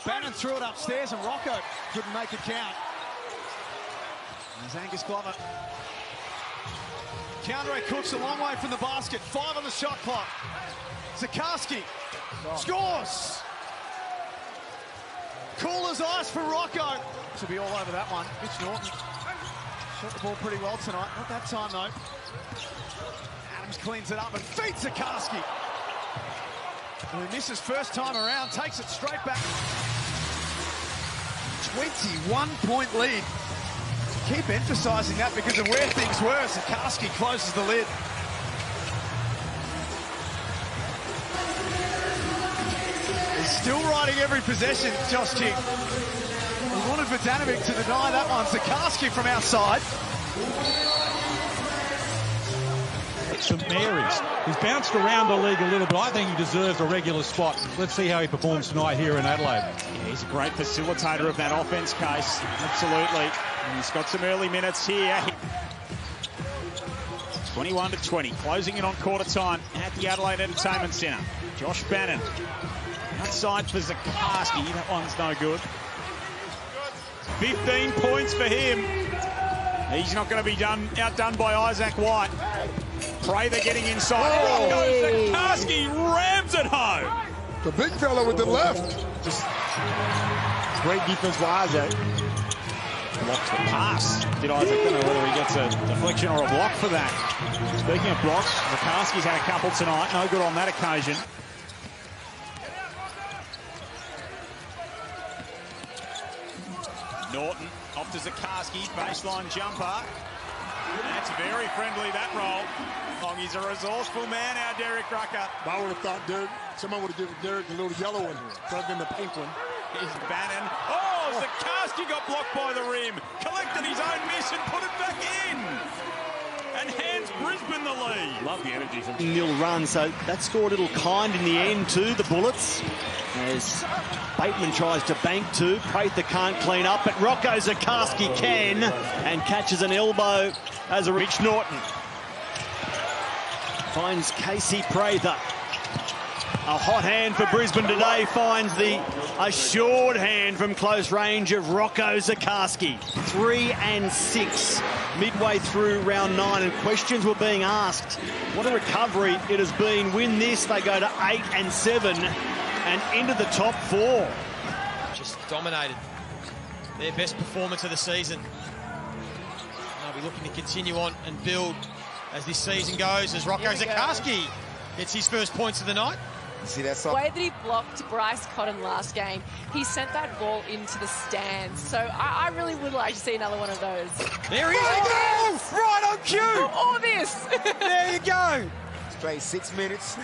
Bannon threw it upstairs and Rocco couldn't make it count. There's Angus Glover. Keandre Cook's a long way from the basket. 5 on the shot clock. Zikarsky scores. Cool as ice for Rocco. Should be all over that one. Mitch Norton shot the ball pretty well tonight. Not that time though. Adams cleans it up and feeds Zikarsky. Who misses first time around, takes it straight back. 21-point lead. Keep emphasising that because of where things were. Zikarsky closes the lid. He's still riding every possession, Josh King. We wanted Vodanovic to deny that one. Zikarsky from outside. St Mary's. He's bounced around the league a little bit. I think he deserves a regular spot. Let's see how he performs tonight here in Adelaide. Yeah, he's a great facilitator of that offense, Case. Absolutely. And he's got some early minutes here. 21-20, closing in on quarter time at the Adelaide Entertainment Centre. Josh Bannon outside for Zikarsky. That one's no good. 15 points for him. He's not going to be outdone by Isaac White. Prather getting inside. Oh. Zikarsky rams it home. The big fella with the left. Just great defense by Isaac. Blocks the pass. Did Isaac? I don't know whether he gets a deflection or a block for that. Speaking of blocks, Zikarsky's had a couple tonight. No good on that occasion. Norton off to Zikarsky, baseline jumper. That's very friendly, that roll. Long, he's a resourceful man, our Derek Rocco. I would have thought someone would have given Derek the little yellow one here, rather than the pink one. Here's Bannon. Oh, Zikarsky got blocked by the rim. Collected his own miss and put it back in. And hands Brisbane the lead. Love the energy from nil run, so that scored a little kind in the end to the Bullets. As Bateman tries to bank to, Prather can't clean up, but Rocco Zikarsky can, and catches an elbow as a Rich Norton. Finds Casey Prather. A hot hand for Brisbane today, finds the assured hand from close range of Rocco Zikarsky. 3 and 6 midway through round 9, and questions were being asked. What a recovery it has been. Win this, they go to 8 and 7 and into the top 4. Just dominated. Their best performance of the season. They'll be looking to continue on and build as this season goes, as Rocco Zikarsky gets his first points of the night. See that the way that he blocked Bryce Cotton last game, he sent that ball into the stands. So I really would like to see another one of those. There he is! Right on cue! All this! There you go! Straight 6 minutes.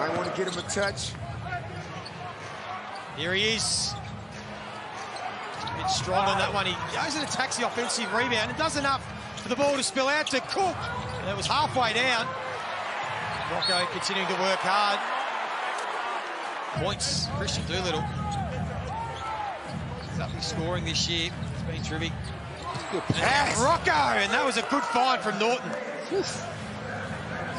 I want to get him a touch. Here he is. A bit strong on that one. He goes and attacks the offensive rebound and does enough for the ball to spill out to Cook. And it was halfway down. Rocco continuing to work hard. Points, Christian Doolittle. He's up in scoring this year. It's been terrific. Good pass. And Rocco, and that was a good find from Norton.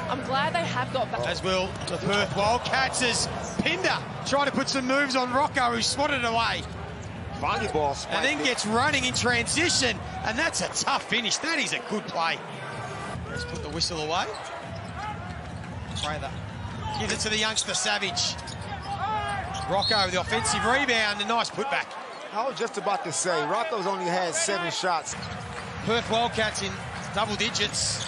I'm glad they have got back. As will the Perth Wildcats as Pinder trying to put some moves on Rocco, who swatted it away. Volleyball. And then gets running in transition, and that's a tough finish. That is a good play. Let's put the whistle away. Prather gives it to the youngster Savage. Rocco, the offensive rebound, a nice putback. I was just about to say, Rocco's only had 7 shots. Perth Wildcats in double digits.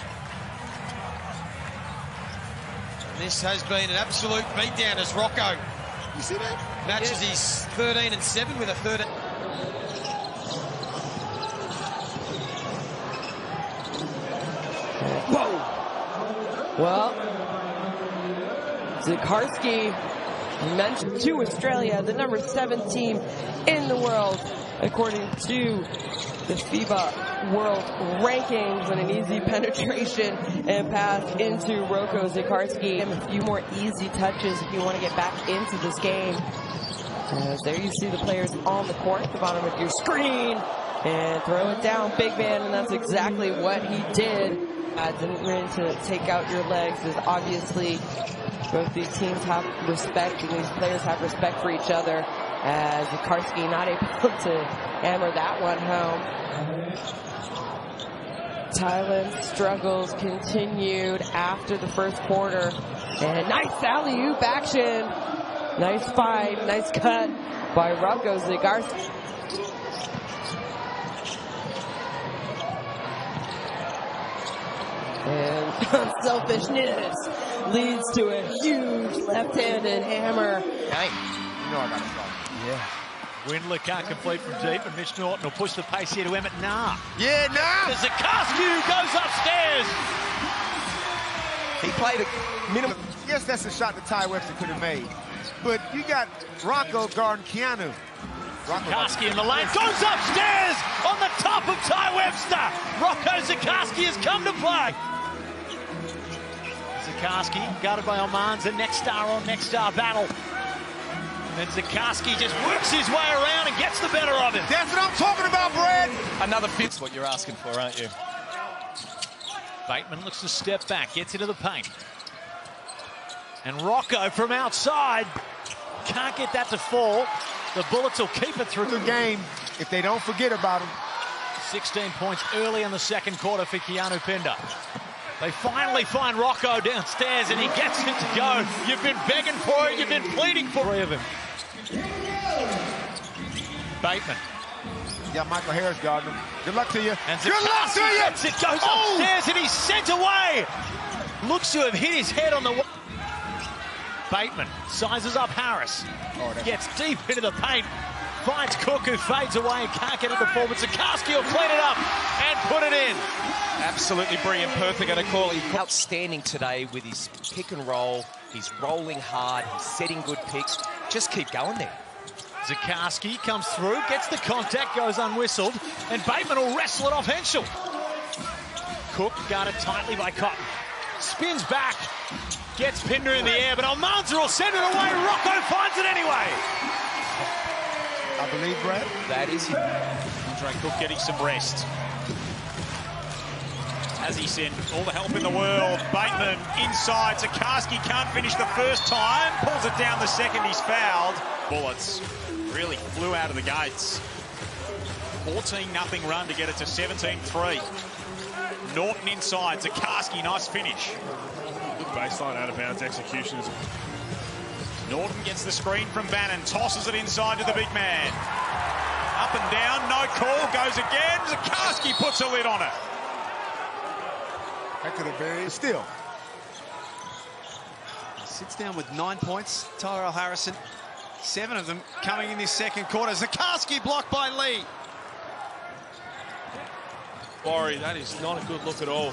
And this has been an absolute beatdown as Rocco, You see that? Matches his 13 and 7 with a 13. Whoa! Well, Zikarsky mentioned to Australia, the number 7 team in the world, according to the FIBA World Rankings, and an easy penetration and pass into Rocco Zikarsky. And a few more easy touches if you want to get back into this game. As there you see the players on the court at the bottom of your screen. And throw it down, big man, and that's exactly what he did. And ready to take out your legs is obviously both these teams have respect and these players have respect for each other, as Zikarsky not able to hammer that one home. Thailand struggles continued after the first quarter. And nice alley-oop action. Nice fight, nice cut by Rocco Zikarsky. And unselfishness leads to a huge left-handed hammer. Hey, you know I got a problem. Yeah. Windler can't complete from deep, and Mitch Norton will push the pace here to Emmett. Nah. Yeah, nah. There's Zikarsky who goes upstairs. He played a minimum. Yes, that's a shot that Ty Webster could have made. But you got Rocco guarding Keanu. Zikarsky in the lane, goes upstairs on the top of Ty Webster. Rocco Zikarsky has come to play. Zikarsky guarded by Oman's, a next star on next star battle. And Zikarsky just works his way around and gets the better of him. That's what I'm talking about, Brad. Another fit's what you're asking for, aren't you? Bateman looks to step back, gets into the paint. And Rocco from outside can't get that to fall. The Bullets will keep it through the game if they don't forget about him. 16 points early in the second quarter for Keanu Pinder. They finally find Rocco downstairs and he gets it to go. You've been begging for it, you've been pleading for it. Three of him. Bateman. Yeah, Michael Harris guarding him. Good luck to you. And Good luck to you! It goes upstairs and he's sent away. Looks to have hit his head on the wall. Bateman sizes up Harris. Gets deep into the paint. Finds Cook, who fades away and can't get it to fall. But Zikarsky will clean it up and put it in. Absolutely brilliant, perfect at a call. He's outstanding today with his pick and roll. He's rolling hard, he's setting good picks. Just keep going there. Zikarsky comes through, gets the contact, goes unwhistled, and Bateman will wrestle it off Henschel. Cook guarded tightly by Cotton. Spins back, gets Pinder in the air, but Almanza will send it away. Rocco finds it anyway. I believe, Brad. That is him. Andre Cook getting some rest. Has he sent all the help in the world? Bateman inside. Zikarsky can't finish the first time. Pulls it down the second. He's fouled. Bullets really flew out of the gates. 14-0 run to get it to 17-3. Norton inside. Zikarsky, nice finish. Good baseline out of bounds execution. Norton gets the screen from Bannon. Tosses it inside to the big man. Up and down. No call. Goes again. Zikarsky puts a lid on it. That could have buried still. Sits down with 9 points. Tyrell Harrison, 7 of them coming in this second quarter. Zikarsky blocked by Lee. Laurie, that is not a good look at all.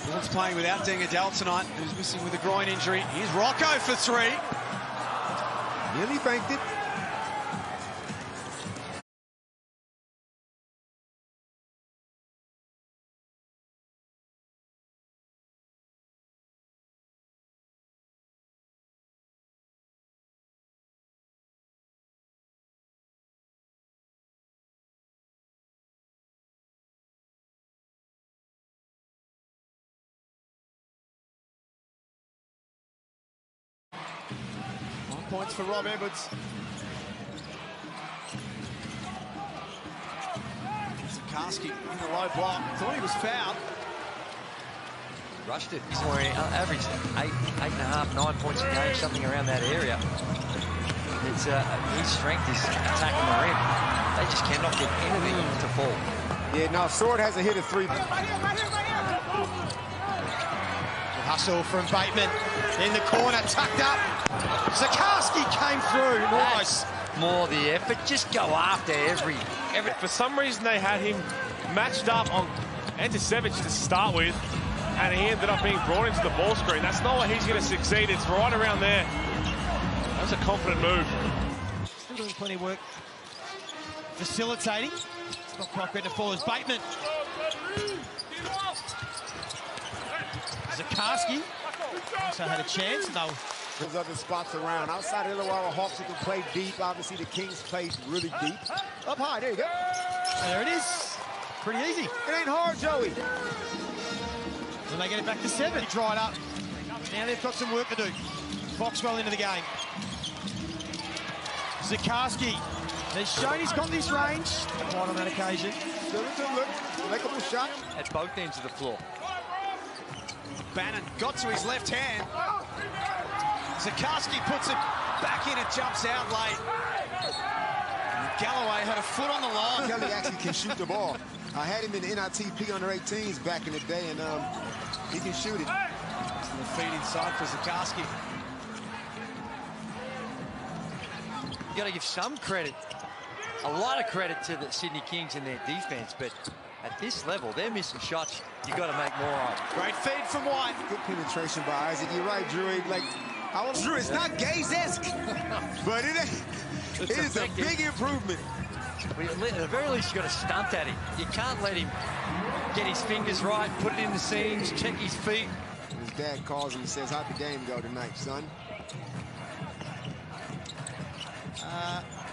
Bullets playing without Dengadell tonight, who's missing with a groin injury. Here's Rocco for three. Nearly banked it. Points for Rob Edwards. Zikarsky in the low block. Thought he was fouled. Rushed it. He's averaged 8.5, 9 points a game, something around that area. It's his strength is attacking the rim. They just cannot get anything to fall. Yeah, now Sword has a hit of three. Hustle from Bateman in the corner, tucked up. Zikarsky came through. Nice. More the effort. Just go after every. For some reason, they had him matched up on Anticevic to start with, and he ended up being brought into the ball screen. That's not where he's going to succeed. It's right around there. That's a confident move. Still doing plenty of work. Facilitating. It's not quite ready to fall as Bateman. Zikarsky also had a chance. No. There's other spots around. Outside of Illawarra Hawks, you can play deep. Obviously, the Kings plays really deep. Up high, there you go. There it is. Pretty easy. It ain't hard, Joey. And they get it back to 7. He dried up. Now they've got some work to do. Foxwell into the game. Zikarsky. They've shown he's got this range. Quite on that occasion. Still a good look. Makeable shot. At both ends of the floor. Bannon got to his left hand. Zikarsky puts it back in and jumps out late. Galloway had a foot on the line. Kelly actually can shoot the ball. I had him in the NITP under 18s back in the day, and he can shoot it. The feed inside for Zikarsky. You've got to give some credit, a lot of credit to the Sydney Kings and their defense, but at this level, they're missing shots you've got to make more of. Great feed from White. Good penetration by Isaac. You're right, Drew. Drew, it's not Gaze-esque, but it is a big improvement. At the very least, you've got to stunt at him. You can't let him get his fingers right, put it in the seams, check his feet. His dad calls him and says, how'd the game go tonight, son?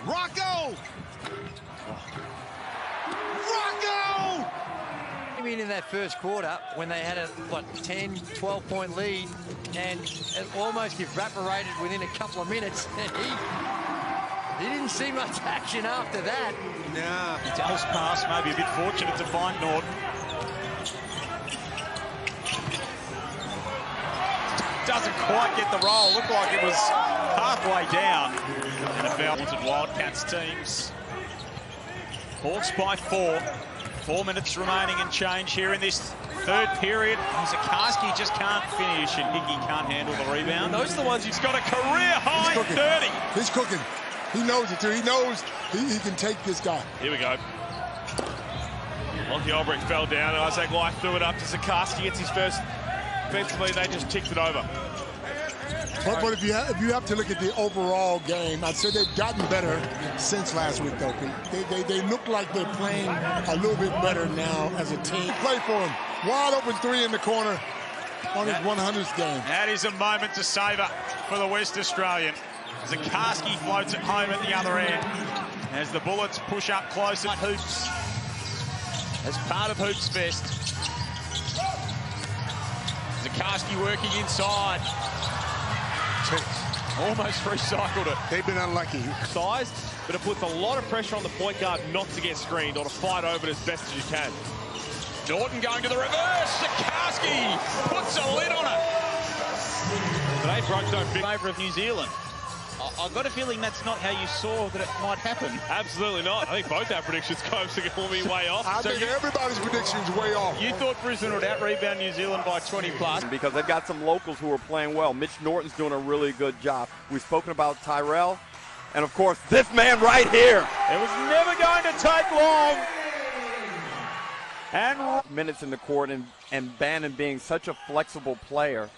Rocco! Rocco! I mean, in that first quarter, when they had a, 10, 12-point lead, and it almost evaporated within a couple of minutes, and he didn't see much action after that. Nah. Dell's pass, maybe a bit fortunate to find Norton. Doesn't quite get the roll. Looked like it was halfway down. NFL Wildcats teams. Hawks by 4. 4 minutes remaining and change here in this third period. Zikarsky just can't finish, and Hickey can't handle the rebound. Those are the ones he's got a career high 30. He's cooking. He knows it too. He knows he can take this guy. Here we go. Monty Olbrich fell down, and Isaac Light threw it up to Zikarsky. Gets his first offensively. They just ticked it over. But if you have to look at the overall game, I'd say they've gotten better since last week, though. They look like they're playing a little bit better now as a team. Play for him. Wide open 3 in the corner on his 100th game. That is a moment to savour for the West Australian. Zikarsky floats it home at the other end as the Bullets push up close at Hoops as part of Hoops Fest. Zikarsky working inside. Almost recycled it. They've been unlucky. Sized, but it puts a lot of pressure on the point guard not to get screened or to fight over it as best as you can. Norton going to the reverse. Zikarsky puts a lid on it. Today, Brooks don't pick. Favour of New Zealand. I've got a feeling that's not how you saw that it might happen. Absolutely not. I think both our predictions will be way off. I think everybody's predictions way off. You thought Brisbane would out-rebound New Zealand by 20 plus. Because they've got some locals who are playing well. Mitch Norton's doing a really good job. We've spoken about Tyrell. And, of course, this man right here. It was never going to take long. And minutes in the court and Bannon being such a flexible player.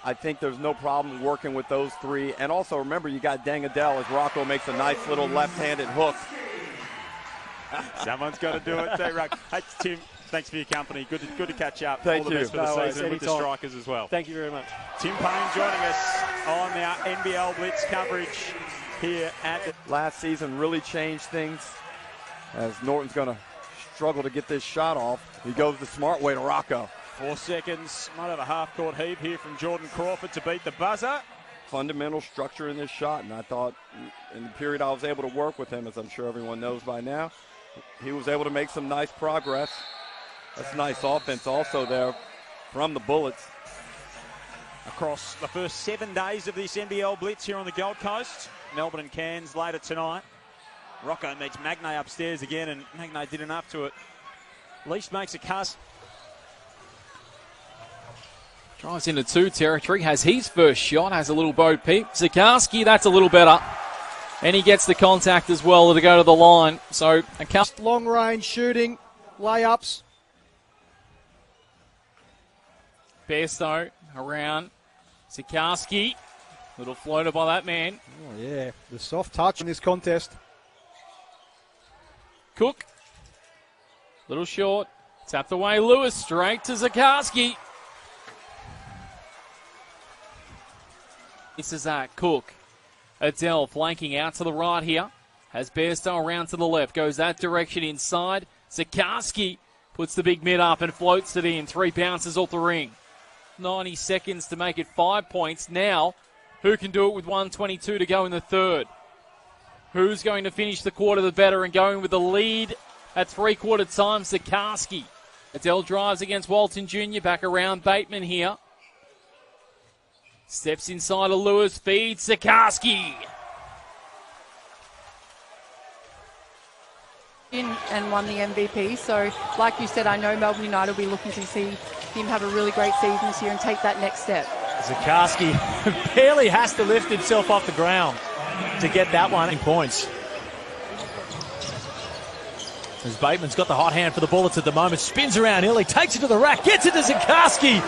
I think there's no problem working with those 3. And also, remember, you got Dangadell as Rocco makes a nice little left-handed hook. Someone's got to do it too, Rocco. Hey, Tim, thanks for your company. Good to catch up. Thank All the you. best for the season with the Strikers as well. Thank you very much. Tim Payne joining us on our NBL Blitz coverage here at the... Last season really changed things as Norton's going to struggle to get this shot off. He goes the smart way to Rocco. 4 seconds, might have a half-court heave here from Jordan Crawford to beat the buzzer. Fundamental structure in this shot, and I thought in the period I was able to work with him, as I'm sure everyone knows by now, he was able to make some nice progress. That's nice offense also there from the Bullets. Across the first 7 days of this NBL Blitz here on the Gold Coast, Melbourne and Cairns later tonight. Rocco meets Magnay upstairs again, and Magnay did enough to it. Least makes a cuss. Drives into 2 territory, has his first shot, has a little bow peep. Zikarsky, that's a little better. And he gets the contact as well to go to the line. So, long range shooting, layups. Bairstow around. Zikarsky, little floater by that man. Oh, yeah, the soft touch in this contest. Cook, little short, tapped away Lewis, straight to Zikarsky. This is Cook. Adele flanking out to the right here. Has Bairstow around to the left. Goes that direction inside. Zikarsky puts the big mid up and floats it in. 3 bounces off the ring. 90 seconds to make it 5 points. Now, who can do it with 1:22 to go in the third? Who's going to finish the quarter the better and going with the lead at three-quarter time? Zikarsky. Adele drives against Walton Jr. Back around Bateman here. Steps inside of Lewis, feeds Zikarsky. And won the MVP. So, like you said, I know Melbourne United will be looking to see him have a really great season this year and take that next step. Zikarsky barely has to lift himself off the ground to get that one in points. As Bateman's got the hot hand for the Bullets at the moment, spins around Illy, takes it to the rack, gets it to Zikarsky,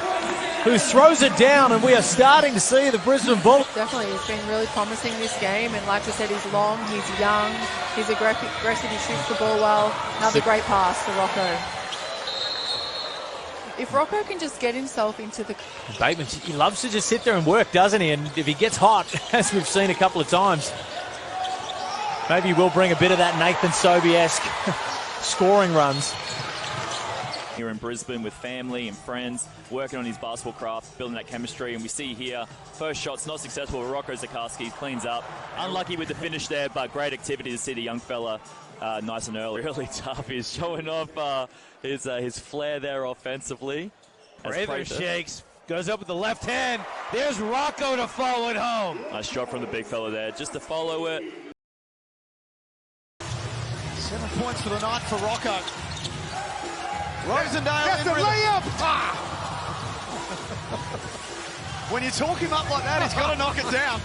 who throws it down, and we are starting to see the Brisbane Bullets. Definitely, he's been really promising this game, and like I said, he's long, he's young, he's aggressive, he shoots the ball well. Another great pass to Rocco. If Rocco can just get himself into the... Bateman, he loves to just sit there and work, doesn't he? And if he gets hot, as we've seen a couple of times, maybe he will bring a bit of that Nathan Sobey-esque scoring runs. Here in Brisbane with family and friends, working on his basketball craft, building that chemistry, and we see here, first shot's not successful, but Rocco Zikarsky cleans up. Unlucky with the finish there, but great activity to see the young fella nice and early. Really tough. He's showing off his flair there offensively. Prather shakes, goes up with the left hand. There's Rocco to follow it home. Nice shot from the big fella there, just to follow it. 7 points for the night for Rocco. Rosendale That's in the rhythm. layup! Ah! When you talk him up like that, he's got to knock it down.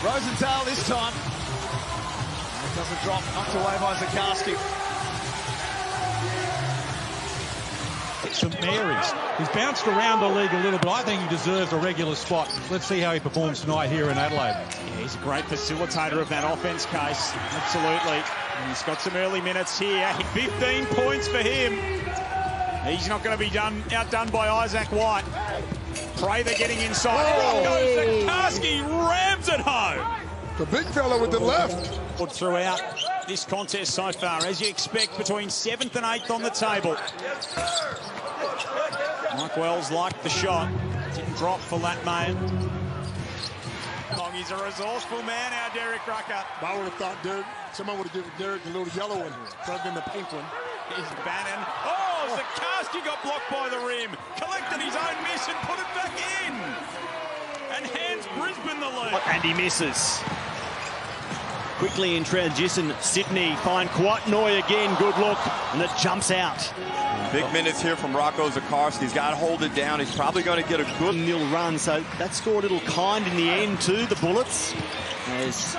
Rosendale this time. It doesn't drop, knocked away by Zikarsky. St Mary's. He's bounced around the league a little bit. I think he deserves a regular spot. Let's see how he performs tonight here in Adelaide. Yeah, he's a great facilitator of that offense, Case. Absolutely. And he's got some early minutes here. 15 points for him. He's not going to be outdone by Isaac White. Prather getting inside. Rocco Zikarsky rams it home. The big fella with the left. Throughout this contest so far, as you expect, between 7th and 8th on the table. Mike Wells liked the shot. Didn't drop for Latmayan. He's a resourceful man, our Derek Rocco. I would have thought someone would have given Derek the little yellow one rather than the pink one. Here's Bannon. Oh, Zikarsky got blocked by the rim. Collected his own miss and put it back in. And hands Brisbane the lead. And he misses. Quickly in transition, Sydney find Kwatnoy again. Good look, and it jumps out. Big minutes here from Rocco Zikarsky. He's got to hold it down. He's probably going to get a good nil run, so that scored a little kind in the end too, the Bullets. As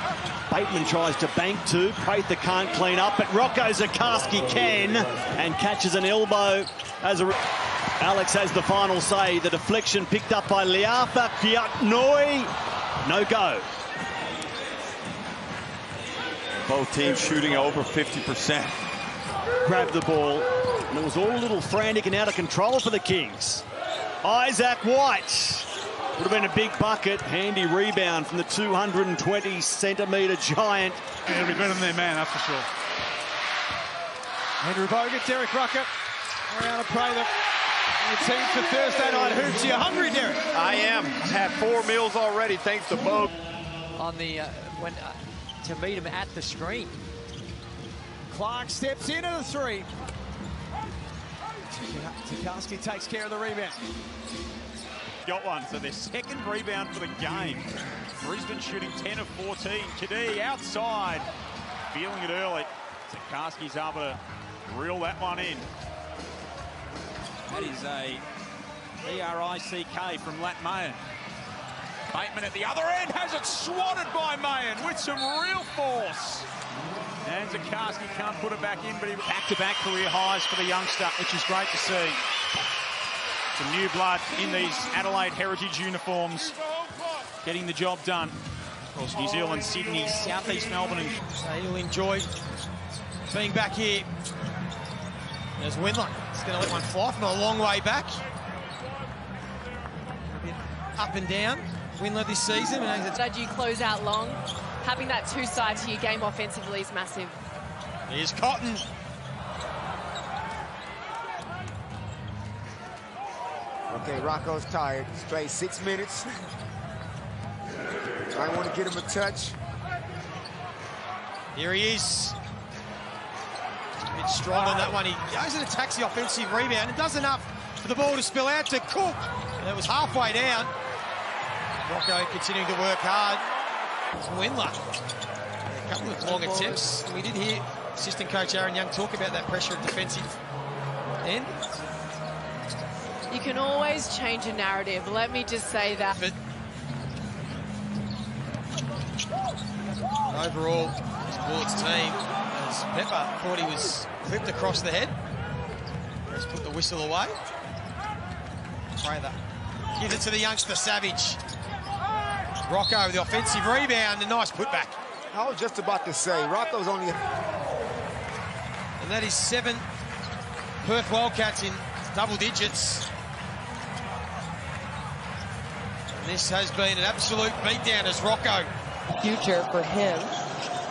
Bateman tries to bank too. Prather can't clean up, but Rocco Zikarsky can, and catches an elbow as Alex has the final say. The deflection picked up by Liafa Kwatnoy. No go. Both teams shooting over 50%. Grabbed the ball, and it was all a little frantic and out of control for the Kings. Isaac White would have been a big bucket. Handy rebound from the 220-centimetre giant. He'll be better than their man, that's for sure. Andrew Bogut, Derek Rocco, Mariana Prather. Your team for Thursday night hoops. Are you hungry, Derek? I am. I've had 4 meals already, thanks to Bogut. On the to meet him at the screen. Clark steps into the three. Zikarsky takes care of the rebound. Got one, so their second rebound for the game. Brisbane shooting 10 of 14. Kadee outside, feeling it early. Zikarsky's able to reel that one in. That is a E-R-I-C-K from Latmayan. Bateman at the other end has it swatted by Mayan with some real force. And Zikarsky can't put it back in, but he back-to-back career highs for the youngster, which is great to see. Some new blood in these Adelaide Heritage uniforms, getting the job done. Of course, New Zealand, Sydney, Southeast Melbourne, and he'll enjoy being back here. There's Winlock. He's going to let one fly from a long way back. A bit up and down. Winlock this season. Glad you close out long. Having that two sides to your game offensively is massive. Here's Cotton. Okay, Rocco's tired. He's played 6 minutes. Might want to get him a touch. Here he is. A bit strong on that one. He goes and attacks the offensive rebound and does enough for the ball to spill out to Cook. And it was halfway down. Rocco continuing to work hard. Wendler. A couple of long attempts. We did hear assistant coach Aaron Young talk about that pressure at defensive end. You can always change a narrative. Let me just say that. But overall, this Bullets team, as Pepper thought he was clipped across the head. Let's put the whistle away. Prather gives it to the youngster Savage. Rocco with the offensive rebound, a nice putback. I was just about to say, Rocco's only... And that is 7 Perth Wildcats in double digits. And this has been an absolute beatdown as Rocco. Future for him.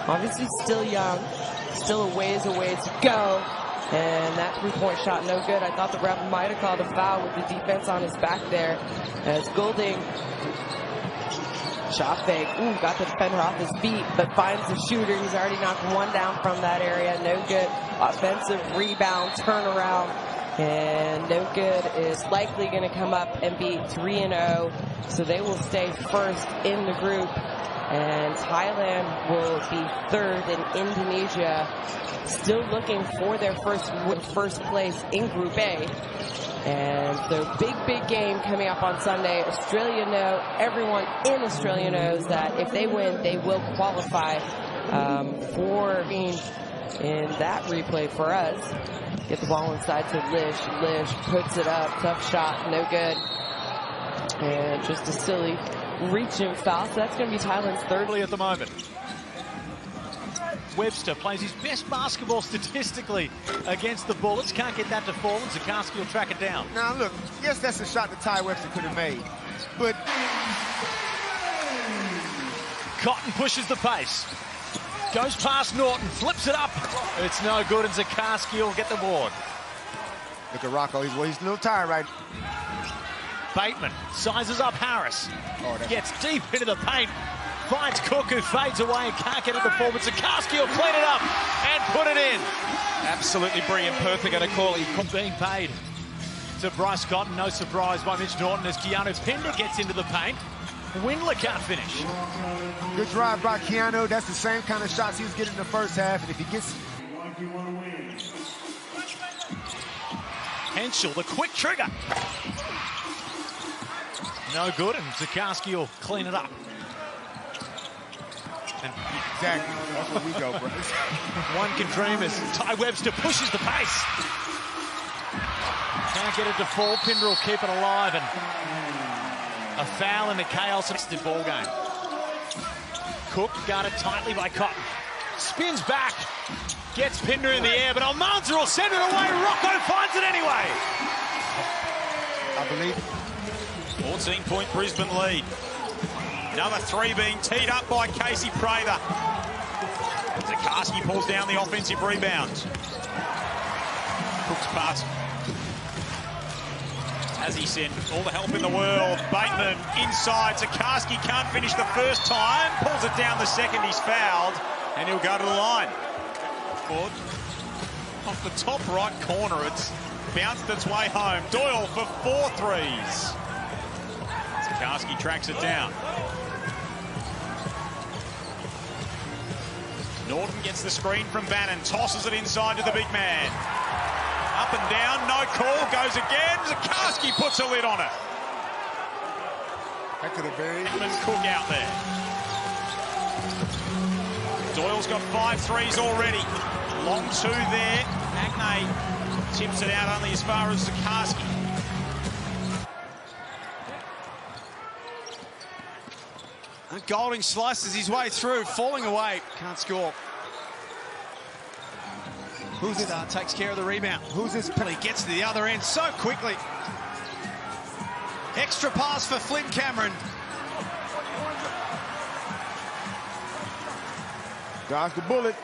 Obviously still young, still a ways away to go. And that three-point shot no good. I thought the ref might have called a foul with the defense on his back there. As Goulding, shot fake, got the defender off his feet, but finds the shooter. He's already knocked one down from that area. No good. Offensive rebound, turnaround, and no good is likely going to come up and be 3-0. So they will stay first in the group. And Thailand will be third, and Indonesia still looking for their first place in Group A. And so big game coming up on Sunday. Australia know, everyone in Australia knows that if they win, they will qualify for being in that replay for us. Get the ball inside to Lish. Lish puts it up, tough shot, no good. And just a silly reaching foul, so that's going to be Thailand's thirdly at the moment. Webster plays his best basketball statistically against the Bullets. Can't get that to fall, and Zikarsky will track it down. Now, look, yes, that's a shot that Ty Webster could have made, but... Cotton pushes the pace. Goes past Norton, flips it up. It's no good, and Zikarsky will get the board. Look at Rocco, he's a little tired right. Bateman sizes up Harris. Gets deep into the paint. Finds Cook, who fades away and can't get it to fall, but Zikarsky will clean it up and put it in. Absolutely brilliant. Perfect at a call. Being paid to Bryce Cotton. No surprise by Mitch Norton as Keanu Pinder gets into the paint. Windler can't finish. Good drive by Keanu. That's the same kind of shots he was getting in the first half. And if he gets... Henschel, the quick trigger. No good, and Zikarsky will clean it up. And exactly, that's where we go, bro. One can dream as Ty Webster pushes the pace. Can't get it to fall. Pinder will keep it alive, and a foul in the chaos-assisted ball game. Cook guarded tightly by Cotton. Spins back, gets Pinder in the air, but Almanza will send it away. Rocco finds it anyway. I believe 14-point Brisbane lead. Another three being teed up by Casey Prather. Zikarsky pulls down the offensive rebound. Cook's pass. As he sent all the help in the world. Bateman inside. Zikarsky can't finish the first time. Pulls it down the second. He's fouled. And he'll go to the line. Ford. Off the top right corner. It's bounced its way home. Doyle for 4 threes. Zikarsky tracks it down. Norton gets the screen from Bannon, tosses it inside to the big man. Up and down, no call, goes again. Zikarsky puts a lid on it. That could have been. Cook out there. Doyle's got 5 threes already. Long 2 there. Agne tips it out only as far as Zikarsky. And Goulding slices his way through, falling away. Can't score. Who's this? Takes care of the rebound. Who's this? He gets to the other end so quickly. Extra pass for Flynn Cameron. Dodge the bullet.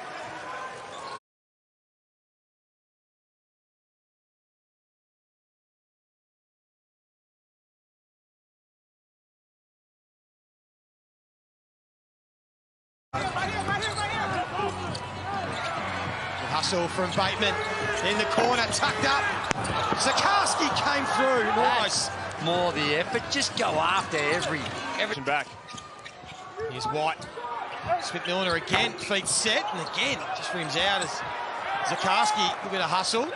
Hustle from Bateman in the corner, tucked up. Zikarsky came through. Nice. More the effort. Just go after every. Back. Here's White. Smith-Milner again, feet set, and again just rims out as Zikarsky, a bit of hustle.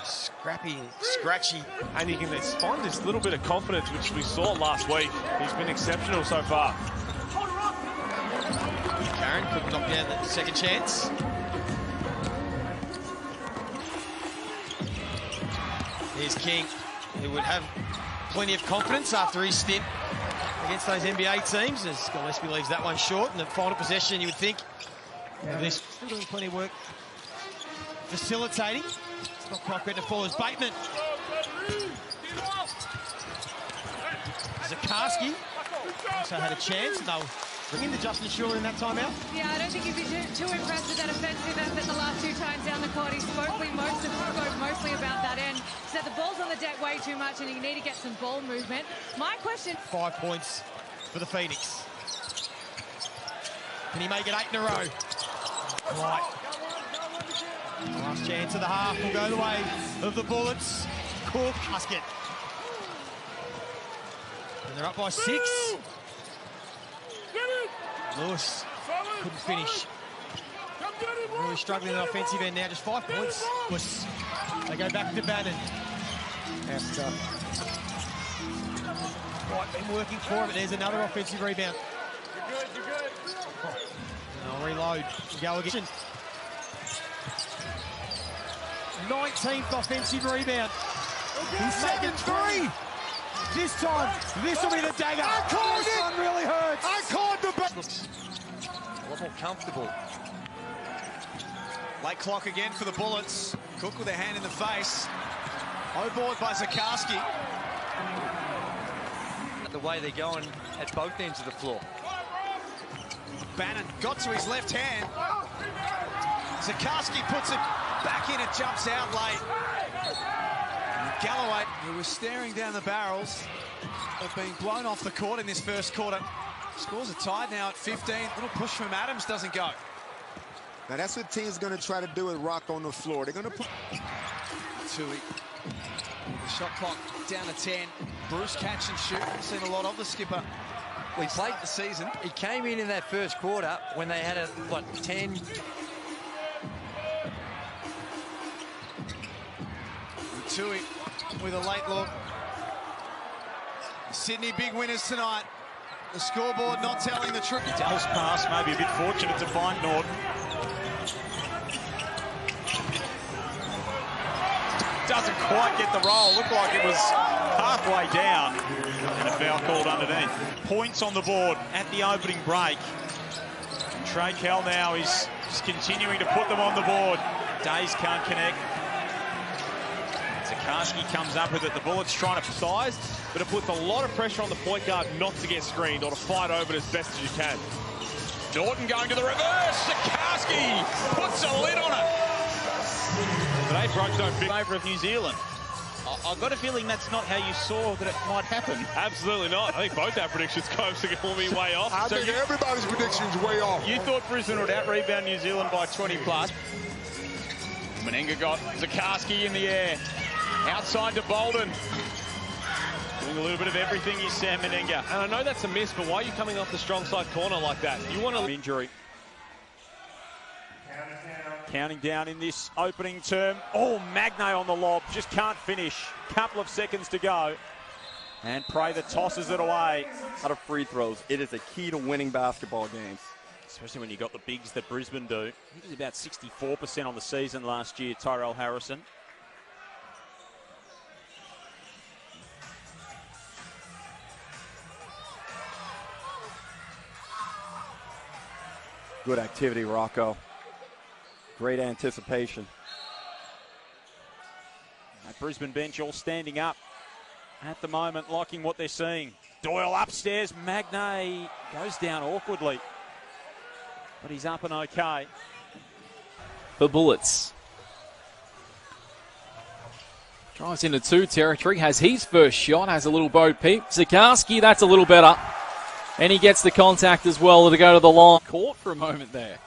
Scrappy, scratchy. And you can find this little bit of confidence, which we saw last week. He's been exceptional so far. Karen couldn't knock down the second chance. Here's King, who would have plenty of confidence after his stint against those NBA teams, as Gillespie leaves that one short. In the final possession, you would think of this. Still doing plenty of work facilitating. It's not quite better for as Bateman. Zikarsky also had a chance, and they'll bring in the Justin Schuller in that timeout. Yeah, I don't think he'd be too impressed with that offensive effort the last 2 times down the court. He spoke mostly about that end. He said the ball's on the deck way too much and you need to get some ball movement. My question... 5 points for the Phoenix. Can he make it 8 in a row? Right. Last chance of the half will go the way of the Bullets. Cook, basket. And they're up by 6. Lewis couldn't finish. Really struggling in the offensive end now, just 5 points. Lewis. They go back to Bannon. That's tough. Right, been working for him, but there's another offensive rebound. You're good. And I'll reload. Go again. 19th offensive rebound. He's making 3. This time, this will be the dagger. I called it. One really hurts. I called the back. Looks a lot more comfortable. Late clock again for the Bullets. Cook with a hand in the face. Overboard by Zikarsky. The way they're going at both ends of the floor. Bannon got to his left hand. Zikarsky puts it back in, it jumps out late. Galloway, who was staring down the barrels of being blown off the court in this first quarter. Scores are tied now at 15. Little push from Adams doesn't go. Now that's what teams are going to try to do with Rocco on the floor. They're going to put... Tui. The shot clock down to 10. Bruce catch and shoot. We've seen a lot of the skipper. We played the season. He came in that first quarter when they had 10... Tui with a late look. Sydney big winners tonight. The scoreboard not telling the truth. Dell's pass, maybe a bit fortunate to find Norton. Doesn't quite get the roll. Looked like it was halfway down. And a foul called underneath. Points on the board at the opening break. Trey Kell now is just continuing to put them on the board. Days can't connect. Zikarsky comes up with it. The Bullets trying to size, but it puts a lot of pressure on the point guard not to get screened or to fight over it as best as you can. Norton going to the reverse. Zikarsky puts a lid on it. Today, Brooks don't fit. Favour of New Zealand. I've got a feeling that's not how you saw that it might happen. Absolutely not. I think both our predictions going to be way off. I think everybody's predictions way off. You thought Brisbane would out-rebound New Zealand by 20+. Meninga got Zikarsky in the air. Outside to Bolden. Doing a little bit of everything is Sam Meninga. And I know that's a miss, but why are you coming off the strong side corner like that? You want to... Injury. Counting down in this opening term. Oh, Magnay on the lob. Just can't finish. Couple of seconds to go. And Prather tosses it away. Out of free throws. It is a key to winning basketball games. Especially when you got the bigs that Brisbane do. He was about 64% on the season last year, Tyrell Harrison. Good activity, Rocco. Great anticipation. That Brisbane bench all standing up at the moment, liking what they're seeing. Doyle upstairs. Magnay goes down awkwardly. But he's up and okay. For Bullets. Drives into 2 territory, has his first shot, has a little bow peep. Zikarsky, that's a little better. And he gets the contact as well to go to the line. Caught for a moment there.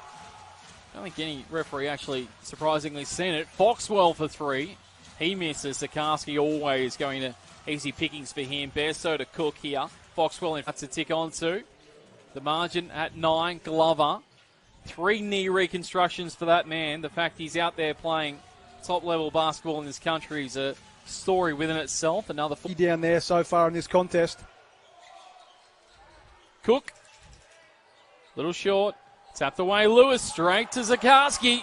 I don't think any referee actually surprisingly seen it. Foxwell for 3. He misses. Zikarsky always going to easy pickings for him. Bearso to Cook here. Foxwell in to tick on to. The margin at 9. Glover. 3 knee reconstructions for that man. The fact he's out there playing top-level basketball in this country is a story within itself. Another down there so far in this contest. Cook. Little short. Tapped away Lewis. Straight to Zikarsky.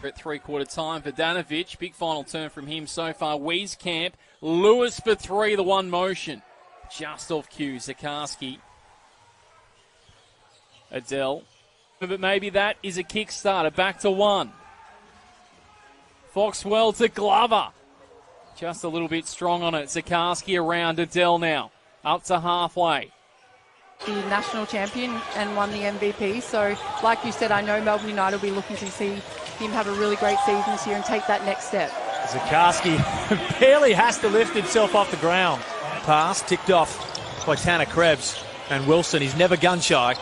At three-quarter time for Danovic. Big final turn from him so far. Wieskamp. Lewis for 3. The one motion. Just off cue. Zikarsky. Adele. But maybe that is a kickstarter. Back to 1. Foxwell to Glover. Just a little bit strong on it. Zikarsky around Adele now. Up to halfway. The national champion and won the MVP. So, like you said, I know Melbourne United will be looking to see him have a really great season this year and take that next step. Zikarsky barely has to lift himself off the ground. Pass ticked off by Tanner Krebs and Wilson. He's never gun shy.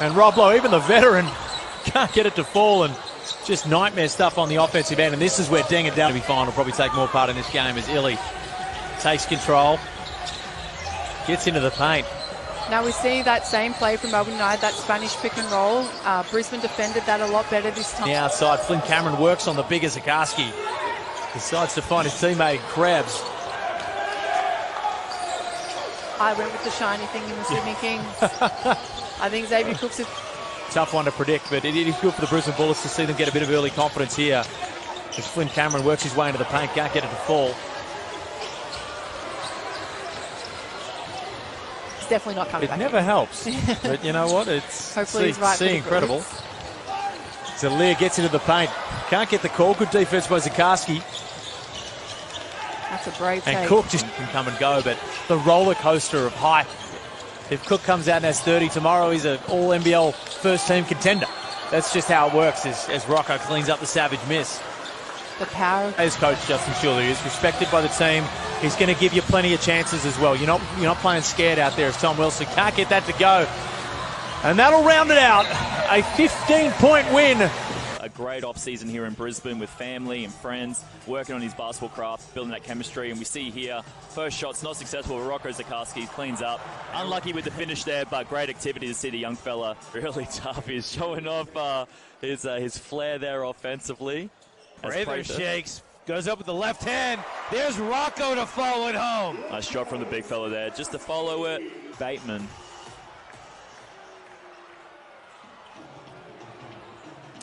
And Rob Lowe, even the veteran, can't get it to fall, and just nightmare stuff on the offensive end. And this is where Deng and Down will be fine. Will probably take more part in this game as Illy takes control, gets into the paint. Now we see that same play from Melbourne United, that Spanish pick and roll. Brisbane defended that a lot better this time. The outside, Flynn Cameron works on the bigger Zikarsky. Decides to find his teammate Krebs. I went with the shiny thing in the Sydney Kings. I think Xavier Cook's a tough one to predict, but it is good for the Brisbane Bullets to see them get a bit of early confidence here. As Flynn Cameron works his way into the paint, can't get it to fall. It's definitely not coming back. It never helps, but you know what? It's hopefully he's right. Incredible. Zalir gets into the paint, can't get the call. Good defense by Zikarsky. That's a brave And take. Cook just can come and go, but the roller coaster of hype. If Cook comes out and has 30 tomorrow, he's an all-NBL first-team contender. That's just how it works as Rocco cleans up the savage miss. The power. As coach Justin Schuller is respected by the team. He's going to give you plenty of chances as well. You're not playing scared out there as Tom Wilson can't get that to go. And that'll round it out. A 15-point win. A great off-season here in Brisbane with family and friends, working on his basketball craft, building that chemistry. And we see here, first shot's not successful. Rocco Zikarsky cleans up. Unlucky with the finish there, but great activity to see the young fella. Really tough. He's showing off his flair there offensively. Prather shakes, goes up with the left hand. There's Rocco to follow it home. Nice shot from the big fella there. Just to follow it, Bateman.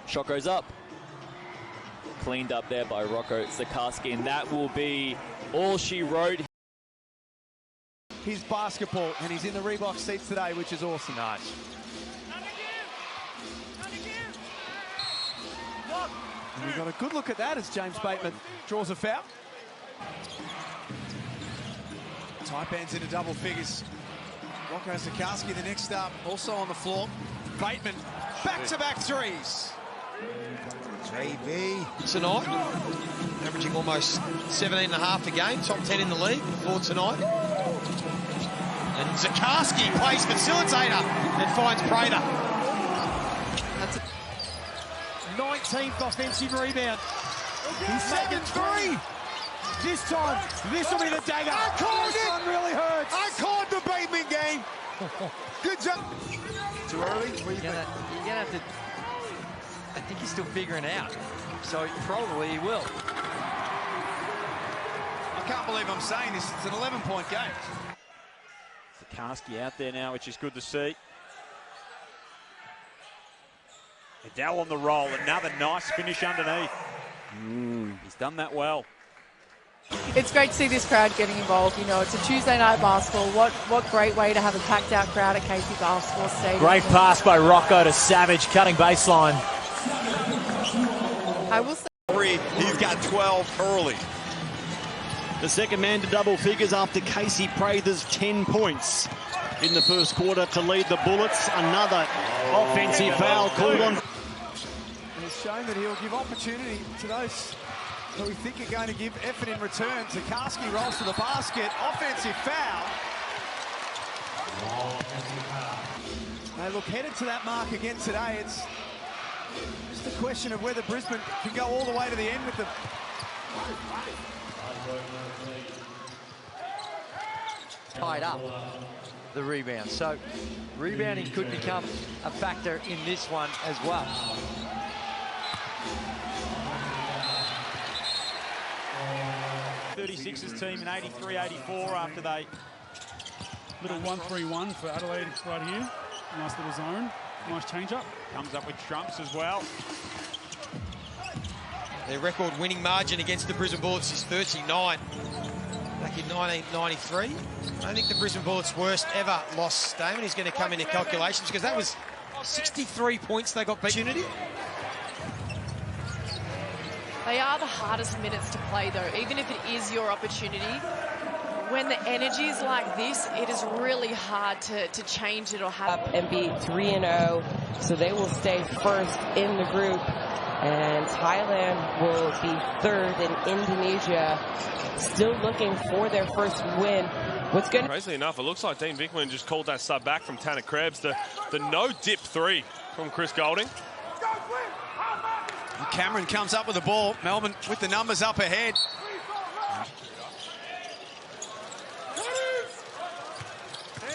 Shot goes up. Cleaned up there by Rocco Zikarsky, and that will be all she wrote. His basketball, and he's in the Reebok seats today, which is awesome. Nice. And we've got a good look at that as James Bateman draws a foul. Type ends into double figures. Rocco Zikarsky, the next up, also on the floor. Bateman, back-to-back threes. JB tonight, averaging almost 17.5 a game, top 10 in the league for tonight. And Zikarsky plays facilitator and finds Prather. That's a 19th offensive rebound. He's taken 3. This time, this will be the dagger. I called this it. one really hurts. I called the Bateman game. Good job. Too early? What do you think? You're gonna have to. I think he's still figuring out. So probably he will. I can't believe I'm saying this. It's an 11-point game. Zikarsky out there now, which is good to see. Adele on the roll. Another nice finish underneath. He's done that well. It's great to see this crowd getting involved. You know, it's a Tuesday night basketball. What great way to have a packed out crowd at Casey Basketball Stadium. Great pass by Rocco to Savage, cutting baseline. I will say. He's got 12 early. The second man to double figures after Casey Prather's 10 points in the first quarter to lead the Bullets. Another offensive foul called on. And it's shown that he'll give opportunity to those So we think you're going to give effort in return. Zikarsky rolls to the basket. Offensive foul. They look headed to that mark again today. It's just a question of whether Brisbane can go all the way to the end with them. Tied up the rebound. So rebounding could become a factor in this one as well. '36's team in 83-84 after they... Little 1-3-1 for Adelaide right here. Nice little zone. Nice change-up. Comes up with trumps as well. Their record winning margin against the Brisbane Bullets is 39. Back in 1993. I don't think the Brisbane Bullets' worst ever loss, Damon, is going to come into calculations because that was 63 points they got opportunity. They are the hardest minutes to play, though, even if it is your opportunity. When the energy is like this, it is really hard to change it or have... Up and be 3-0, so they will stay first in the group. And Thailand will be third, and Indonesia still looking for their first win. What's going to... Crazily enough, it looks like Dean Vickman just called that sub back from Tanner Krebs. The no-dip three from Chris Golding. Cameron comes up with the ball. Melbourne with the numbers up ahead.